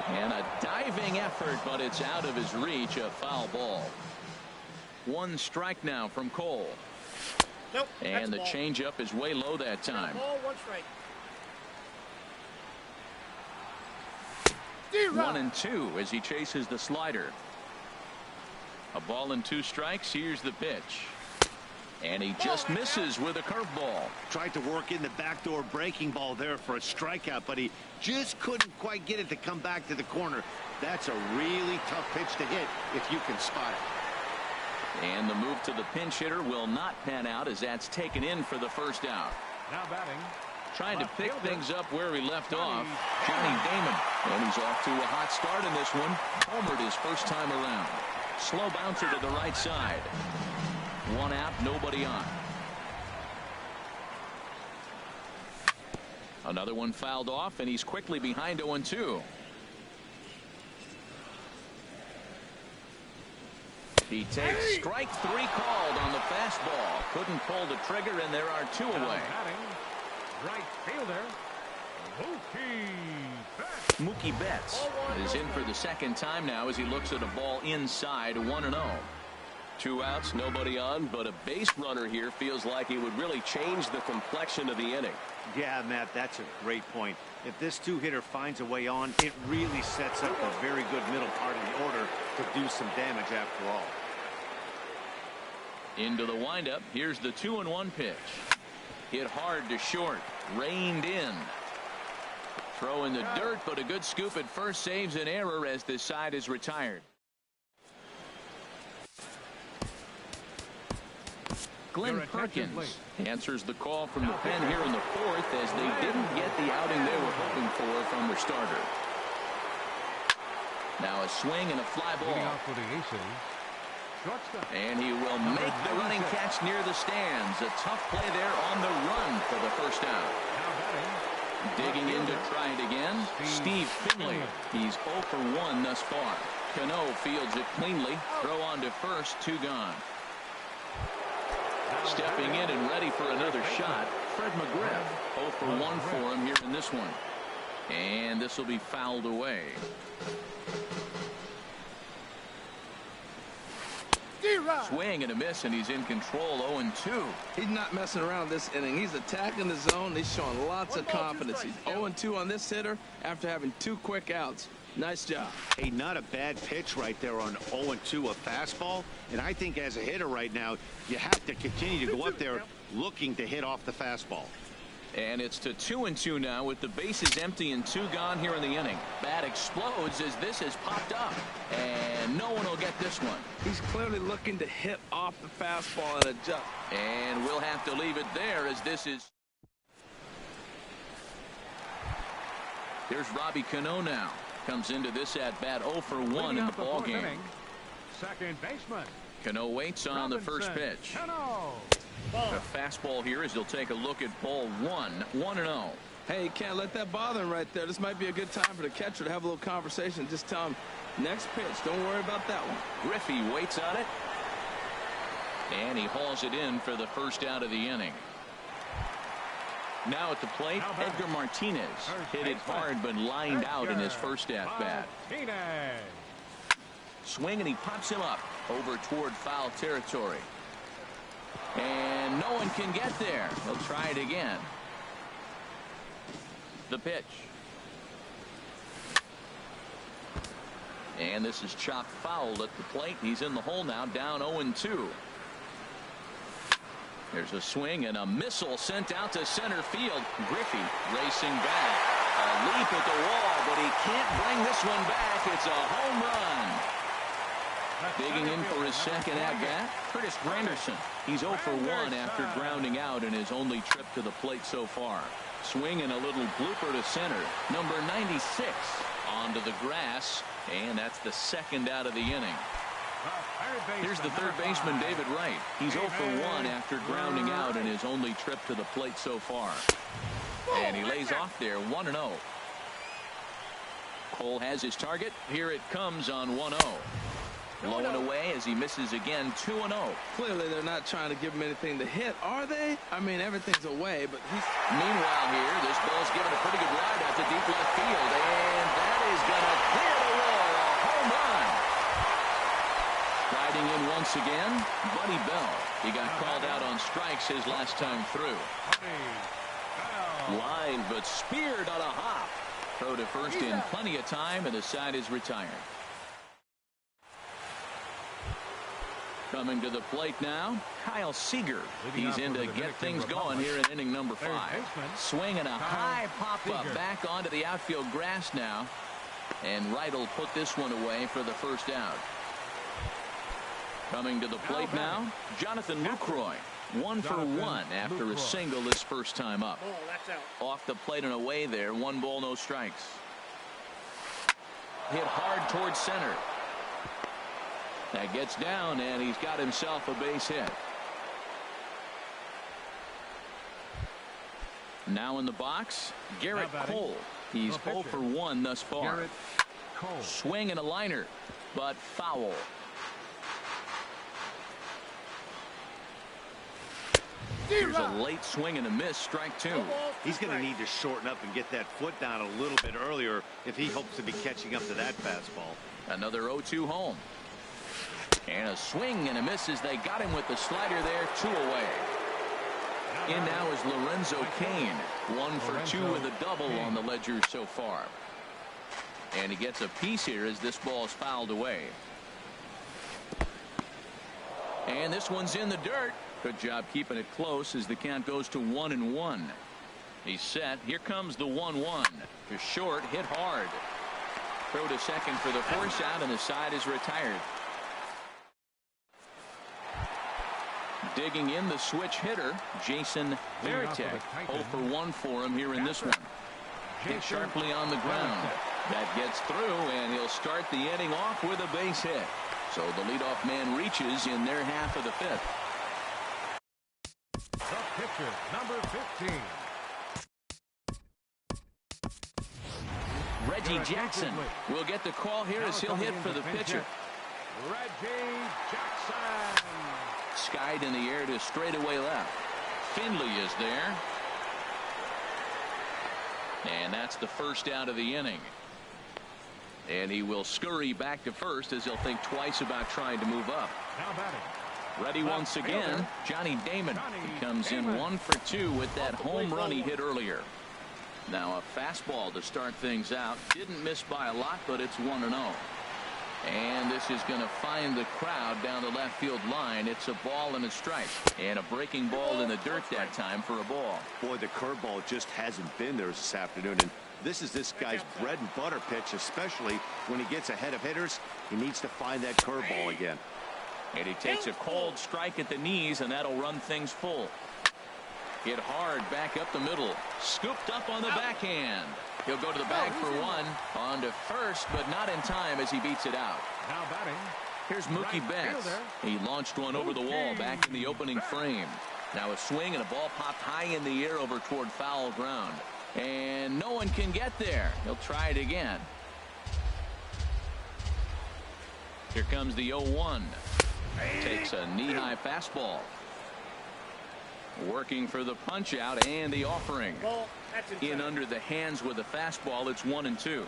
And a diving effort, but it's out of his reach, a foul ball. One strike now from Cole. Nope, and the changeup is way low that time. Ball, one strike. 1-2 as he chases the slider. A ball and 2 strikes. Here's the pitch. And he just misses with a curveball. Tried to work in the backdoor breaking ball there for a strikeout, but he just couldn't quite get it to come back to the corner. That's a really tough pitch to hit if you can spot it. And the move to the pinch hitter will not pan out as that's taken in for the first out. Now batting. Trying to pick things up where he left off, Johnny Damon. And he's off to a hot start in this one. Homered his first time around. Slow bouncer to the right side. 1 out, nobody on. Another one fouled off, and he's quickly behind 0-2. He takes strike 3 called on the fastball. Couldn't pull the trigger, and there are 2 away. Right fielder, Mookie Betts is in for the second time now as he looks at a ball inside. 1-0. 2 outs, nobody on, but a base runner here feels like it would really change the complexion of the inning. Yeah, Matt, that's a great point. If this 2-hitter finds a way on, it really sets up a very good middle part of the order to do some damage after all. Into the windup. Here's the 2-1 pitch. Hit hard to short. Reined in. Throw in the dirt, but a good scoop at first saves an error as this side is retired. Glenn Perkins answers the call from the pen here in the 4th as they didn't get the outing they were hoping for from their starter. Now a swing and a fly ball. Leading off for the Aces, shortstop. And he will make the running catch near the stands. A tough play there on the run for the first out. Now batting. Digging in to try it again, Steve Finley. He's 0 for 1 thus far. Cano fields it cleanly. Throw on to first, 2 gone. Stepping in and ready for another shot, Fred McGriff. 0 for 1 for him here in this one. And this will be fouled away. Swing and a miss, and he's in control. 0-2. He's not messing around this inning. He's attacking the zone. He's showing lots of confidence. He's 0-2 on this hitter after having 2 quick outs. Nice job. Hey, not a bad pitch right there on 0-2, a fastball. And I think as a hitter right now, you have to continue to go up there looking to hit off the fastball. And it's to 2-2 now with the bases empty and 2 gone here in the inning. Bat explodes as this has popped up. And no one will get this one. He's clearly looking to hit off the fastball and adjust. And we'll have to leave it there as this is. Here's Robbie Cano now. Comes into this at bat 0 for 1 in the ball game. Second baseman. Cano waits on the first pitch. A fastball here as he'll take a look at ball 1. 1-0. Hey, you can't let that bother him right there. This might be a good time for the catcher to have a little conversation. Just tell him, next pitch, don't worry about that one. Griffey waits on it. And he hauls it in for the first out of the inning. Now at the plate, Edgar Martinez hit it hard but lined out in his first at-bat. Swing and he pops him up over toward foul territory. And no one can get there. He'll try it again. The pitch. And this is chopped foul at the plate. He's in the hole now, down 0-2. There's a swing and a missile sent out to center field. Griffey racing back. A leap at the wall, but he can't bring this one back. It's a home run. Digging in for his second at-bat, Curtis Granderson. He's 0 for 1 after grounding out in his only trip to the plate so far. Swing and a little blooper to center. Number 96 onto the grass, and that's the second out of the inning. Here's the third baseman, David Wright. He's 0 for 1 after grounding out in his only trip to the plate so far. And he lays off there, 1-0. Cole has his target. Here it comes on 1-0. Low and away as he misses again, 2-0. Clearly they're not trying to give him anything to hit, are they? I mean, everything's away, but he's... Meanwhile here, this ball's given a pretty good ride out to deep left field, and that is going to clear the wall. A home run. Riding in once again, Buddy Bell. He got called out on strikes his last time through. Line, but speared on a hop. Throw to first in plenty of time, and the side is retired. Coming to the plate now, Kyle Seager. He's in to get things going here in inning number 5. Swinging a high pop-up back onto the outfield grass now. And Wright will put this one away for the first out. Coming to the plate now, Jonathan Lucroy. 1 for 1 after a single his first time up. Off the plate and away there, 1 ball, no strikes. Hit hard towards center. That gets down, and he's got himself a base hit. Now in the box, Garrett Cole. He's 0 for 1 thus far. Swing and a liner, but foul. Here's a late swing and a miss, strike 2. He's going to need to shorten up and get that foot down a little bit earlier if he hopes to be catching up to that fastball. Another 0-2 home. And a swing and a miss as they got him with the slider there, 2 away. In now is Lorenzo Cain. 1 for 2 with a double on the ledger so far. And he gets a piece here as this ball is fouled away. And this one's in the dirt. Good job keeping it close as the count goes to 1-1. He's set. Here comes the 1-1. To short, hit hard. Throw to second for the force out, and the side is retired. Digging in the switch hitter, Jason Varitek. 0 for 1 for him here in this one. Hit sharply on the ground. That gets through, and he'll start the inning off with a base hit. So the leadoff man reaches in their half of the fifth. The pitcher, number 15. Reggie Jackson will get the call here as he'll hit for the pitcher. Reggie Jackson. Skied in the air to straightaway left. Finley is there. And that's the first out of the inning. And he will scurry back to first as he'll think twice about trying to move up. Now batting. Ready once again, Johnny Damon. He comes in 1 for 2 with that home run he hit earlier. Now a fastball to start things out. Didn't miss by a lot, but it's 1-0. And this is going to find the crowd down the left field line. It's a ball and a strike. And a breaking ball in the dirt that time for a ball. Boy, the curveball just hasn't been there this afternoon. And this is this guy's bread and butter pitch, especially when he gets ahead of hitters. He needs to find that curveball again. And he takes a cold strike at the knees, and that'll run things full. Hit hard back up the middle. Scooped up on the backhand. He'll go to the bag for one. On to first, but not in time as he beats it out. Now batting. Here's Mookie Betts. He launched one over the wall back in the opening frame. Now a swing and a ball popped high in the air over toward foul ground. And no one can get there. He'll try it again. Here comes the 0-1. Takes a knee-high fastball. Working for the punch out and the offering. In under the hands with the fastball. It's 1-2.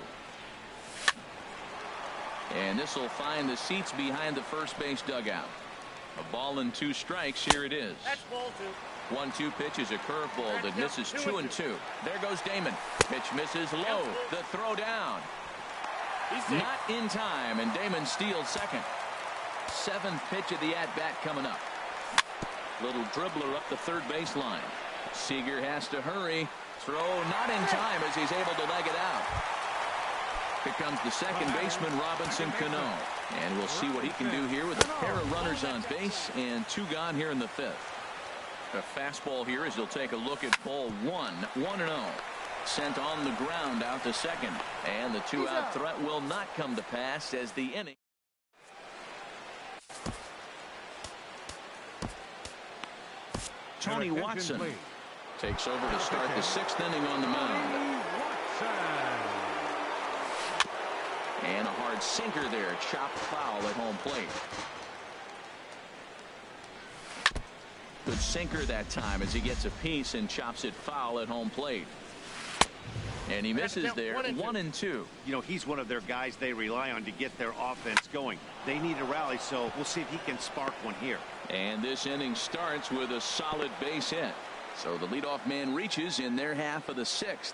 And this will find the seats behind the first base dugout. A ball and 2 strikes. Here it is. That's ball 2. 1-2 pitch is a curveball that misses 2-2. There goes Damon. Pitch misses low. The throw down. Not in time, and Damon steals second. 7th pitch of the at-bat coming up. Little dribbler up the third baseline. Seager has to hurry. Throw not in time as he's able to leg it out. Here comes the second baseman, Robinson Cano. And we'll see what he can do here with a pair of runners on base and 2 gone here in the 5th. A fastball here as he'll take a look at ball 1. 1-0. Sent on the ground out to second. And the 2-out threat will not come to pass as the inning. Tony Watson takes over to start the 6th inning on the mound. And a hard sinker there, chopped foul at home plate. Good sinker that time as he gets a piece and chops it foul at home plate. And he misses there. 1-2. You know, he's one of their guys they rely on to get their offense going. They need a rally, so we'll see if he can spark one here. And this inning starts with a solid base hit. So the leadoff man reaches in their half of the 6th.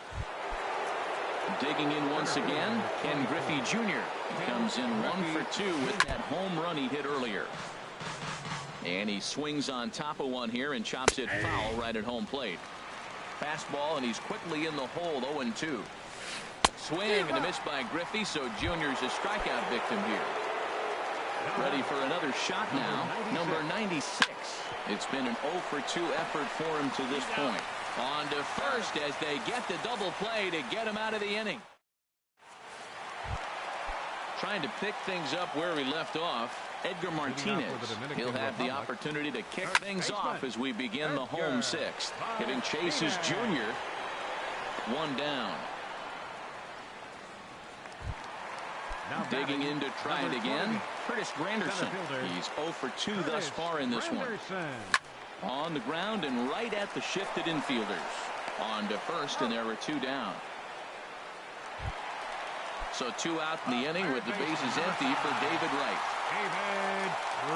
Digging in once again, Ken Griffey Jr. He comes in 1 for 2 with that home run he hit earlier. And he swings on top of one here and chops it foul right at home plate. Fastball, and he's quickly in the hole. 0-2. Swing and a miss by Griffey, so Junior's a strikeout victim here. Ready for another shot now. Number 96. It's been an 0 for 2 effort for him to this point. On to first as they get the double play to get him out of the inning. Trying to pick things up where we left off. Edgar Martinez. He'll have the opportunity to kick things off as we begin the home 6th. Giving Chase's Junior 1 down. Digging in to try it again. Curtis Granderson. He's 0 for 2 thus far in this one. On the ground and right at the shifted infielders. On to first, and there were 2 down. So 2 out in the inning with the bases empty for David Wright.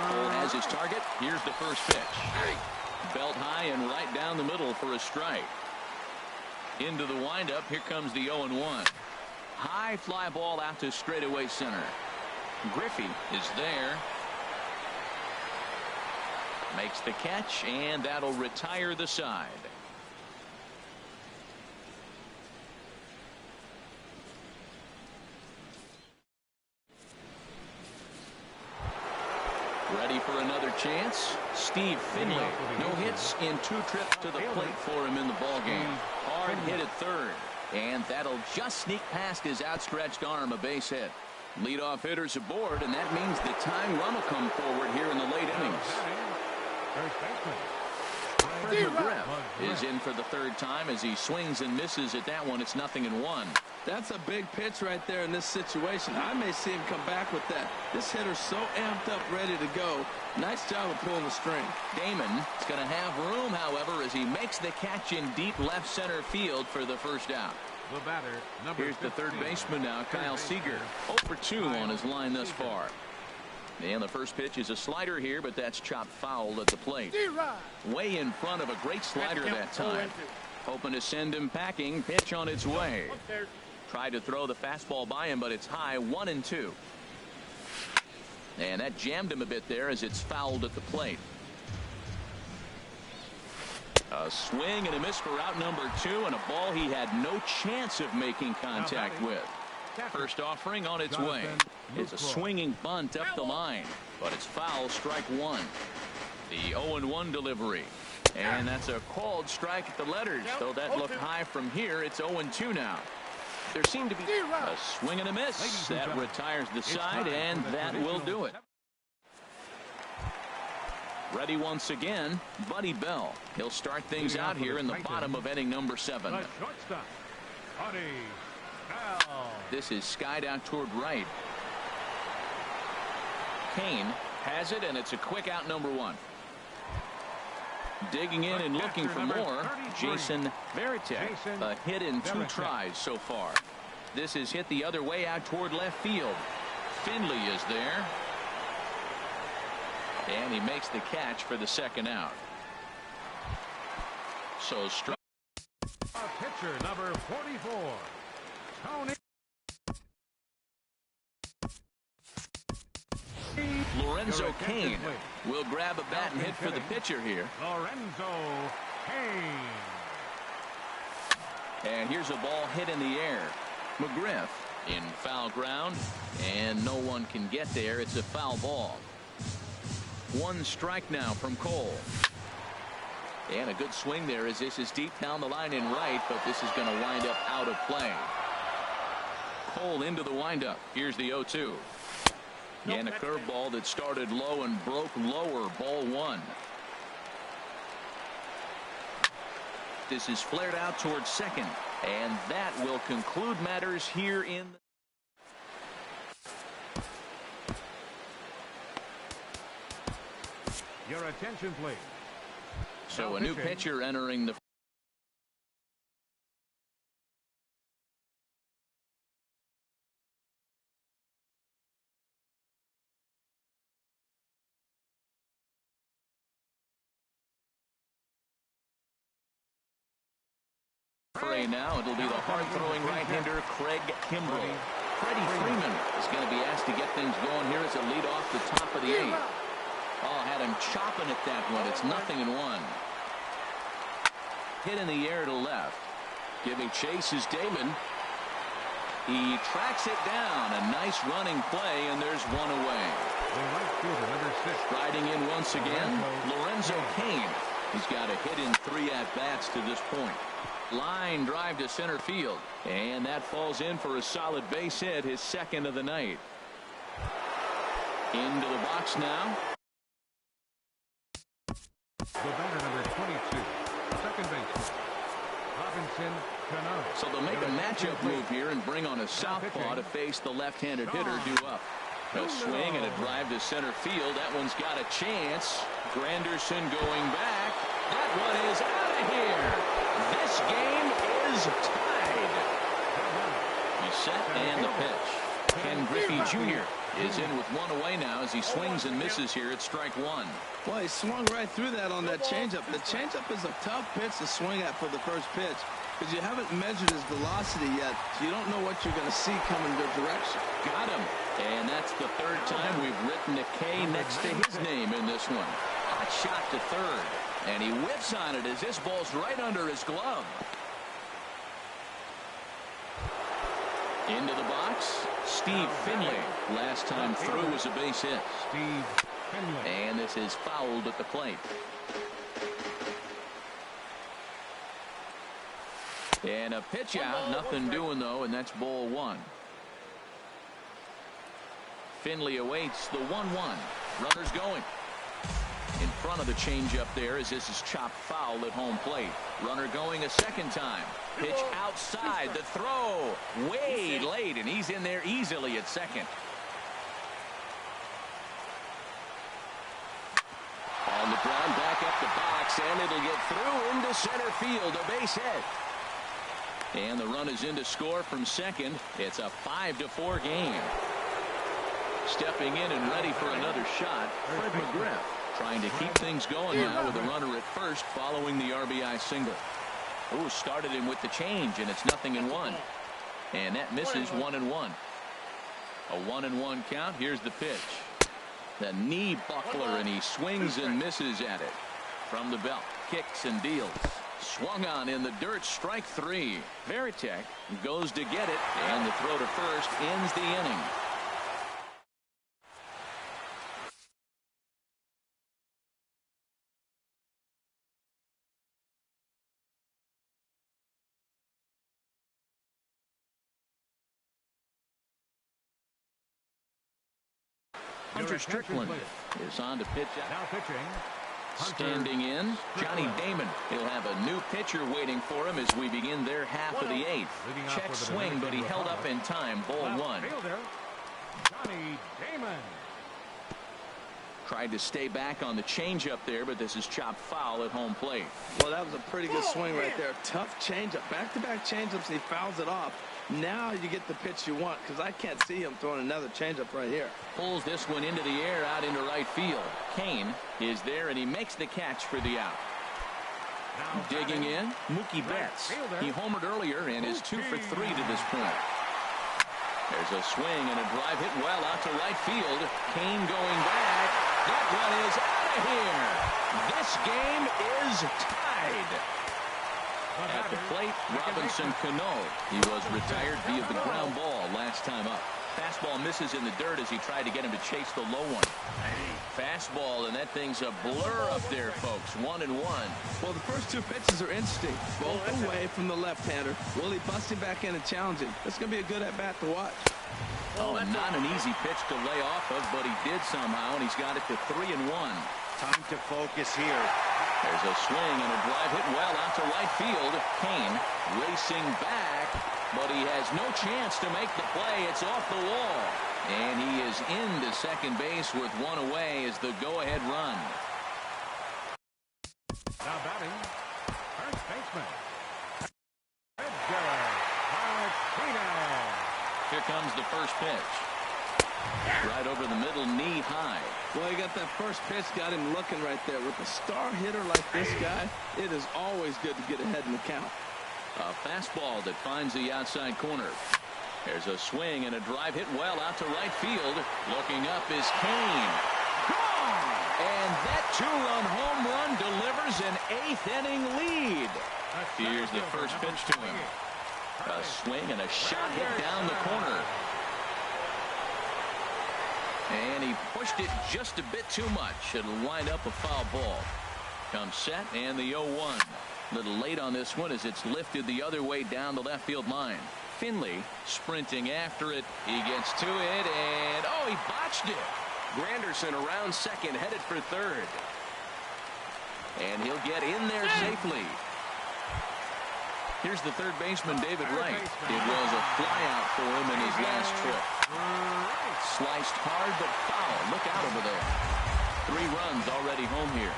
Cole has his target. Here's the first pitch. Belt high and right down the middle for a strike. Into the windup. Here comes the 0-1. High fly ball out to straightaway center. Griffey is there. Makes the catch, and that'll retire the side. Ready for another chance. Steve Finley. No hits in 2 trips to the plate for him in the ballgame. Hard hit at third. And that'll just sneak past his outstretched arm, a base hit. Leadoff hitters aboard, and that means the tying run will come forward here in the late innings. Fred McGriff is in for the third time as he swings and misses at that one. It's 0-1. That's a big pitch right there in this situation. I may see him come back with that. This hitter's so amped up, ready to go. Nice job of pulling the string. Damon is going to have room, however, as he makes the catch in deep left center field for the first out. The batter, here's the third baseman now, Kyle Seager. 0 for 2 on his line thus far. And the first pitch is a slider here, but that's chopped foul at the plate. Way in front of a great slider that time. Hoping to send him packing. Pitch on its way. Tried to throw the fastball by him, but it's high, 1-2. And that jammed him a bit there as it's fouled at the plate. A swing and a miss for out number 2, and a ball he had no chance of making contact with. First offering on its way. It's a swinging bunt up the line, but it's foul, strike 1. The 0-1 delivery. And that's a called strike at the letters. Though that looked high from here, it's 0-2 now. There seemed to be a swing and a miss. That retires the side, and that will do it. Ready once again, Buddy Bell. He'll start things out here in the bottom of inning number 7. This is skied out toward right. Kane has it, and it's a quick out number 1. Digging in and looking for more, Jason Varitek. A hit in 2 tries so far. This is hit the other way out toward left field. Finley is there. And he makes the catch for the second out. So strike. Pitcher number 44, Tony. Lorenzo Cain will grab a bat and hit for the pitcher here. Lorenzo Cain. And here's a ball hit in the air. McGriff in foul ground, and no one can get there. It's a foul ball. 1 strike now from Cole. And a good swing there as this is deep down the line in right, but this is going to wind up out of play. Cole into the windup. Here's the 0-2. And a curveball that started low and broke lower. Ball 1. This is flared out towards second, and that will conclude matters here in Your attention, please. So a new pitcher entering the fray now. It'll be the hard-throwing right-hander Craig Kimbrell. Freddie Freeman is going to be asked to get things going here as a lead off the top of the 8th. Oh, had him chopping at that one. It's 0-1. Hit in the air to left. Giving chase is Damon. He tracks it down. A nice running play, and there's 1 away. Riding in once again, Lorenzo Cain. He's got a hit in 3 at-bats to this point. Line drive to center field, and that falls in for a solid base hit, his second of the night. Into the box now. The batter number 22, second baseman, Robinson Cano. So they'll make a matchup move here and bring on a southpaw to face the left-handed hitter due up. A swing and a drive to center field. That one's got a chance. Granderson going back. That one is out of here. This game is tied. He's set and the pitch. Ken Griffey Jr. is in with 1 away now as he swings and misses here at strike 1. Well, he swung right through that on that changeup. The changeup is a tough pitch to swing at for the first pitch because you haven't measured his velocity yet, so you don't know what you're going to see coming your direction. Got him. And that's the 3rd time we've written a K next to his name in this one. Hot shot to 3rd. And he whips on it as this ball's right under his glove. Into the box, Steve Finley. Last time through was a base hit. Steve Finley. And this is fouled at the plate. And a pitch out. Nothing doing, though, and that's ball one. Finley awaits the 1-1. Runners going. In front of the changeup there as this is chopped foul at home plate. Runner going a second time. Pitch outside. The throw way late, and he's in there easily at second. On the ground, back up the box, and it'll get through into center field. A base hit. And the run is in to score from second. It's a 5-4 game. Stepping in and ready for another shot, Fred McGriff. Trying to keep things going now with a runner at first following the RBI single. Oh, started him with the change, and it's 0-1. And that misses 1-1. A 1-1 count. Here's the pitch. The knee buckler, and he swings and misses at it. From the belt, kicks and deals. Swung on in the dirt, strike three. Veritek goes to get it, and the throw to first ends the inning. Hunter Strickland is on to pitch out. Now pitching. Standing in, Johnny Damon. He'll have a new pitcher waiting for him as we begin their half of the eighth. Check swing, but he held up in time. Ball one. Johnny Damon. Tried to stay back on the changeup there, but this is chopped foul at home plate. Well, that was a pretty good swing right there. Tough changeup. Back-to-back changeups, he fouls it off. Now you get the pitch you want, because I can't see him throwing another changeup right here. Pulls this one into the air out into right field. Kane is there, and he makes the catch for the out. Digging in, Mookie Betts. He homered earlier and is 2 for 3 to this point. There's a swing and a drive hit well out to right field. Kane going back. That one is out of here. This game is tied. At the plate, Robinson Cano. He was retired via the ground ball last time up. Fastball misses in the dirt as he tried to get him to chase the low one. Fastball, and that thing's a blur up there, folks. 1-1. Well, the first two pitches are interesting. Both away from the left-hander. Will he bust him back in and challenge him? It's going to be a good at-bat to watch. Oh, and not an easy pitch to lay off of, but he did somehow, and he's got it to 3-1. Time to focus here. There's a swing and a drive hit well out to right field. Kane racing back, but he has no chance to make the play. It's off the wall. And he is into second base with one away as the go-ahead run. Now batting, first baseman, Edgar Martinez. Here comes the first pitch. Right over the middle, knee high. Well, he got that first pitch, got him looking right there. With a star hitter like this guy, it is always good to get ahead in the count. A fastball that finds the outside corner. There's a swing and a drive hit well out to right field. Looking up is Kane. Gone! And that two-run home run delivers an eighth-inning lead. Here's the first pitch to him. A swing and a shot hit down the corner. And he pushed it just a bit too much. It'll wind up a foul ball. Comes set and the 0-1. A little late on this one as it's lifted the other way down the left field line. Finley sprinting after it. He gets to it and oh, he botched it. Granderson around second, headed for third. And he'll get in there safely. Here's the third baseman, David Wright. It was a flyout for him in his last trip. Sliced hard but foul. Look out over there. 3 runs already home here.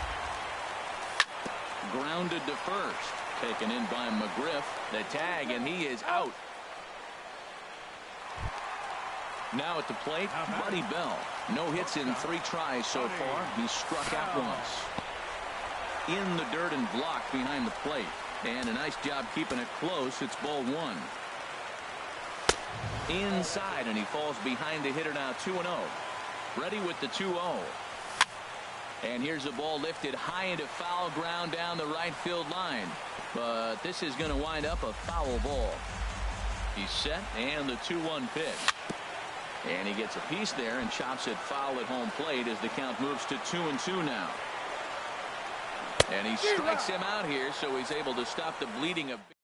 Grounded to first. Taken in by McGriff. The tag, and he is out. Now at the plate, Buddy Bell. No hits in 3 tries so far. He struck out once. In the dirt and blocked behind the plate. And a nice job keeping it close. It's ball 1. Inside, and he falls behind the hitter now. 2-0. Ready with the 2-0. And here's a ball lifted high into foul ground down the right field line. But this is going to wind up a foul ball. He's set, and the 2-1 pitch. And he gets a piece there and chops it foul at home plate as the count moves to 2-2 now. And he strikes him out here, so he's able to stop the bleeding a bit.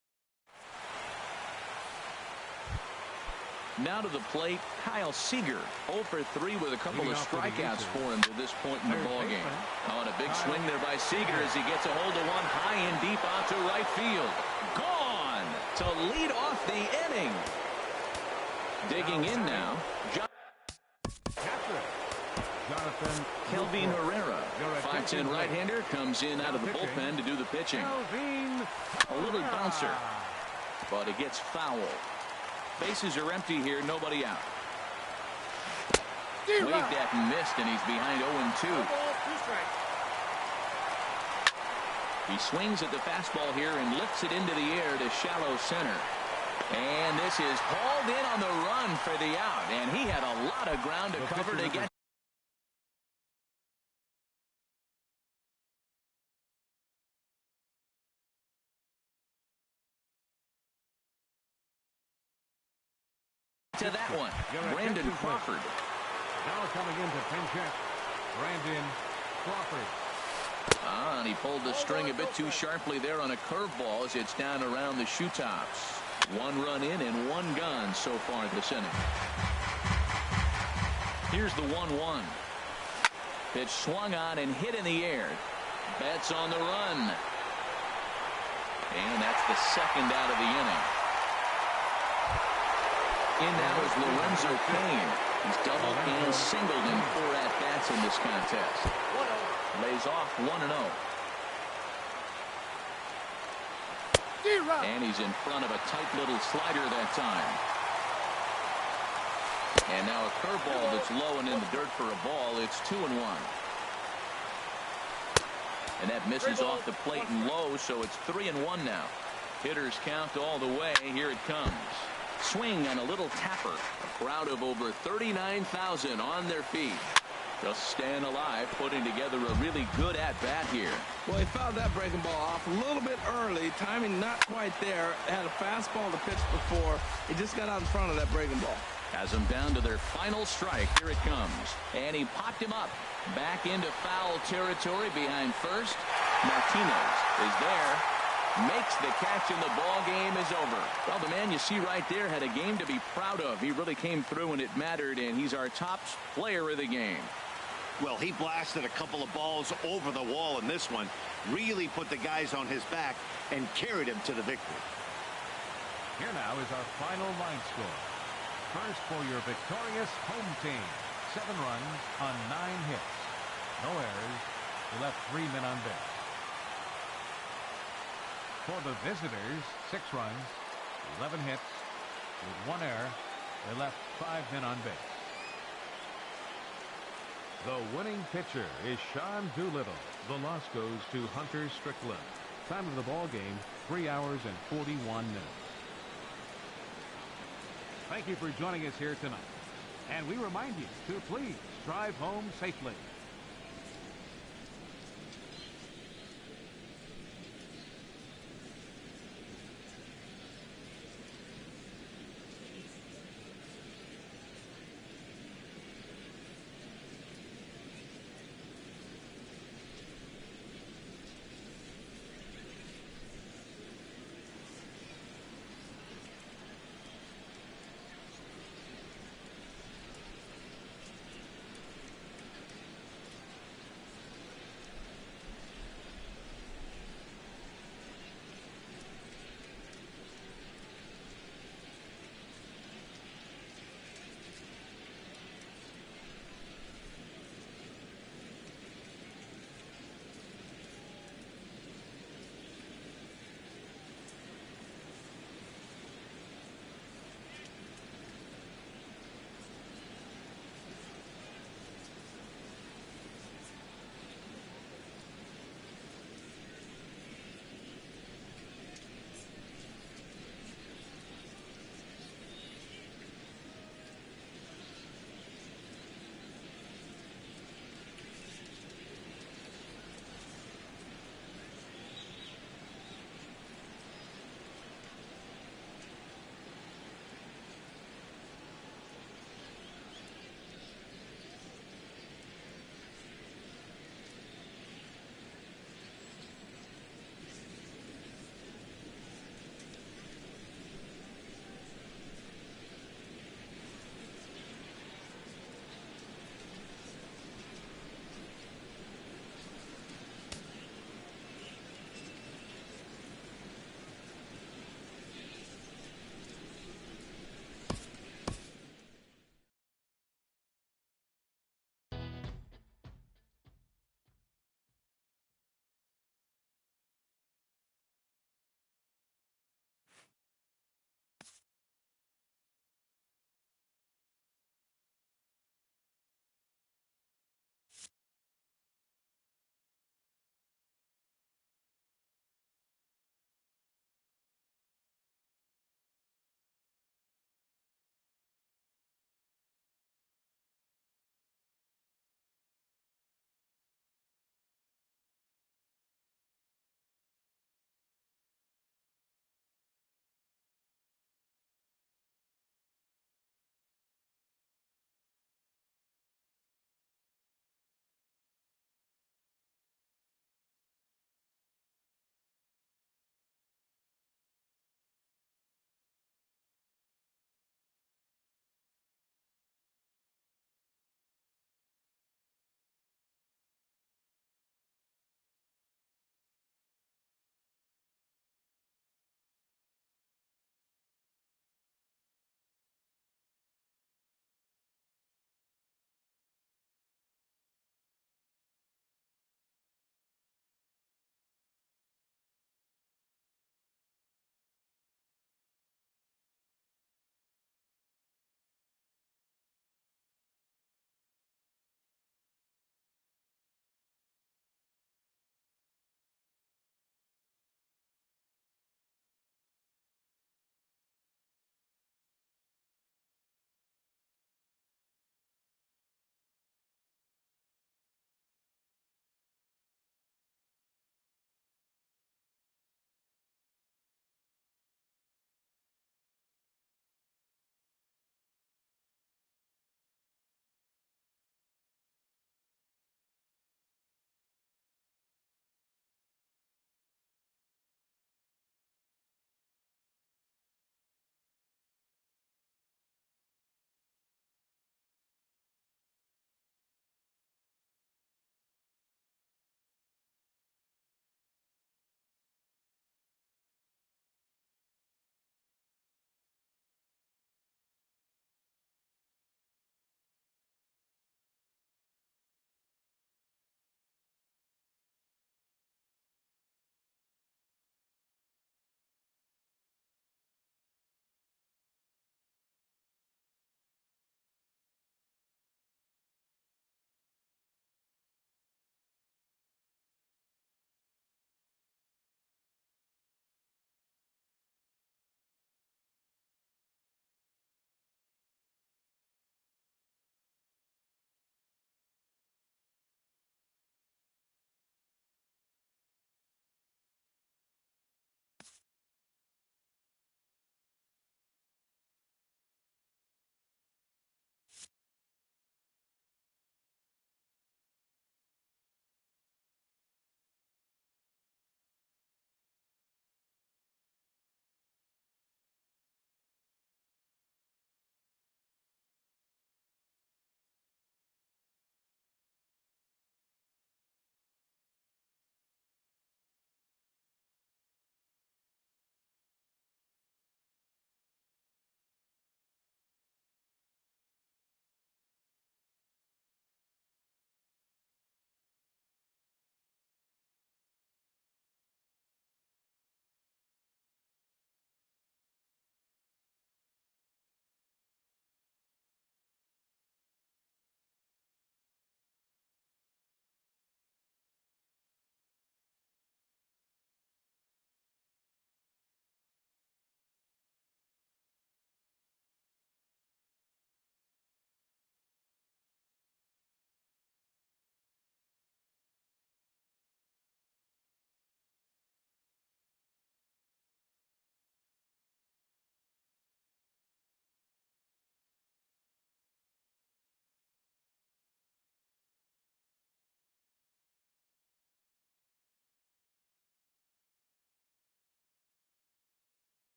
Now to the plate, Kyle Seager. 0 for 3 with a couple of strikeouts for him to this point in the ballgame. On a big swing there by Seager as he gets a hold of one high and deep out to right field. Gone to lead off the inning. Digging in now, Kelvin Herrera, 5'10" right-hander, comes in out of the bullpen to do the pitching. A little bouncer, but it gets foul. Bases are empty here, nobody out. Waved at and missed, and he's behind 0-2. He swings at the fastball here and lifts it into the air to shallow center. And this is hauled in on the run for the out, and he had a lot of ground to cover to get to that one. Brandon Crawford. Now coming into pinch hit, Brandon Crawford. And he pulled the string a bit too sharply there on a curveball as it's down around the shoe tops. 1 run in and 1 gone so far this inning. Here's the 1-1. Pitch swung on and hit in the air. Betts on the run. And that's the second out of the inning. In now is Lorenzo Cain. He's doubled and singled in 4 at-bats in this contest. Lays off 1-0. And he's in front of a tight little slider that time. And now a curveball that's low and in the dirt for a ball. It's 2-1. And that misses off the plate and low, so it's 3-1 now. Hitters count all the way. Here it comes. Swing and a little tapper. A crowd of over 39,000 on their feet. Just staying alive, putting together a really good at-bat here. Well, he fouled that breaking ball off a little bit early. Timing not quite there. Had a fastball to pitch before. He just got out in front of that breaking ball. Has them down to their final strike. Here it comes. And he popped him up. Back into foul territory behind first. Martinez is there. Makes the catch, and the ball game is over. Well, the man you see right there had a game to be proud of. He really came through when it mattered, and he's our top player of the game. Well, he blasted a couple of balls over the wall in this one. Really put the guys on his back and carried him to the victory. Here now is our final line score. First for your victorious home team. 7 runs on 9 hits. No errors. He left 3 men on base. For the visitors, 6 runs, 11 hits, with 1 error. They left 5 men on base. The winning pitcher is Sean Doolittle. The loss goes to Hunter Strickland. Time of the ball game, 3 hours and 41 minutes. Thank you for joining us here tonight. And we remind you to please drive home safely.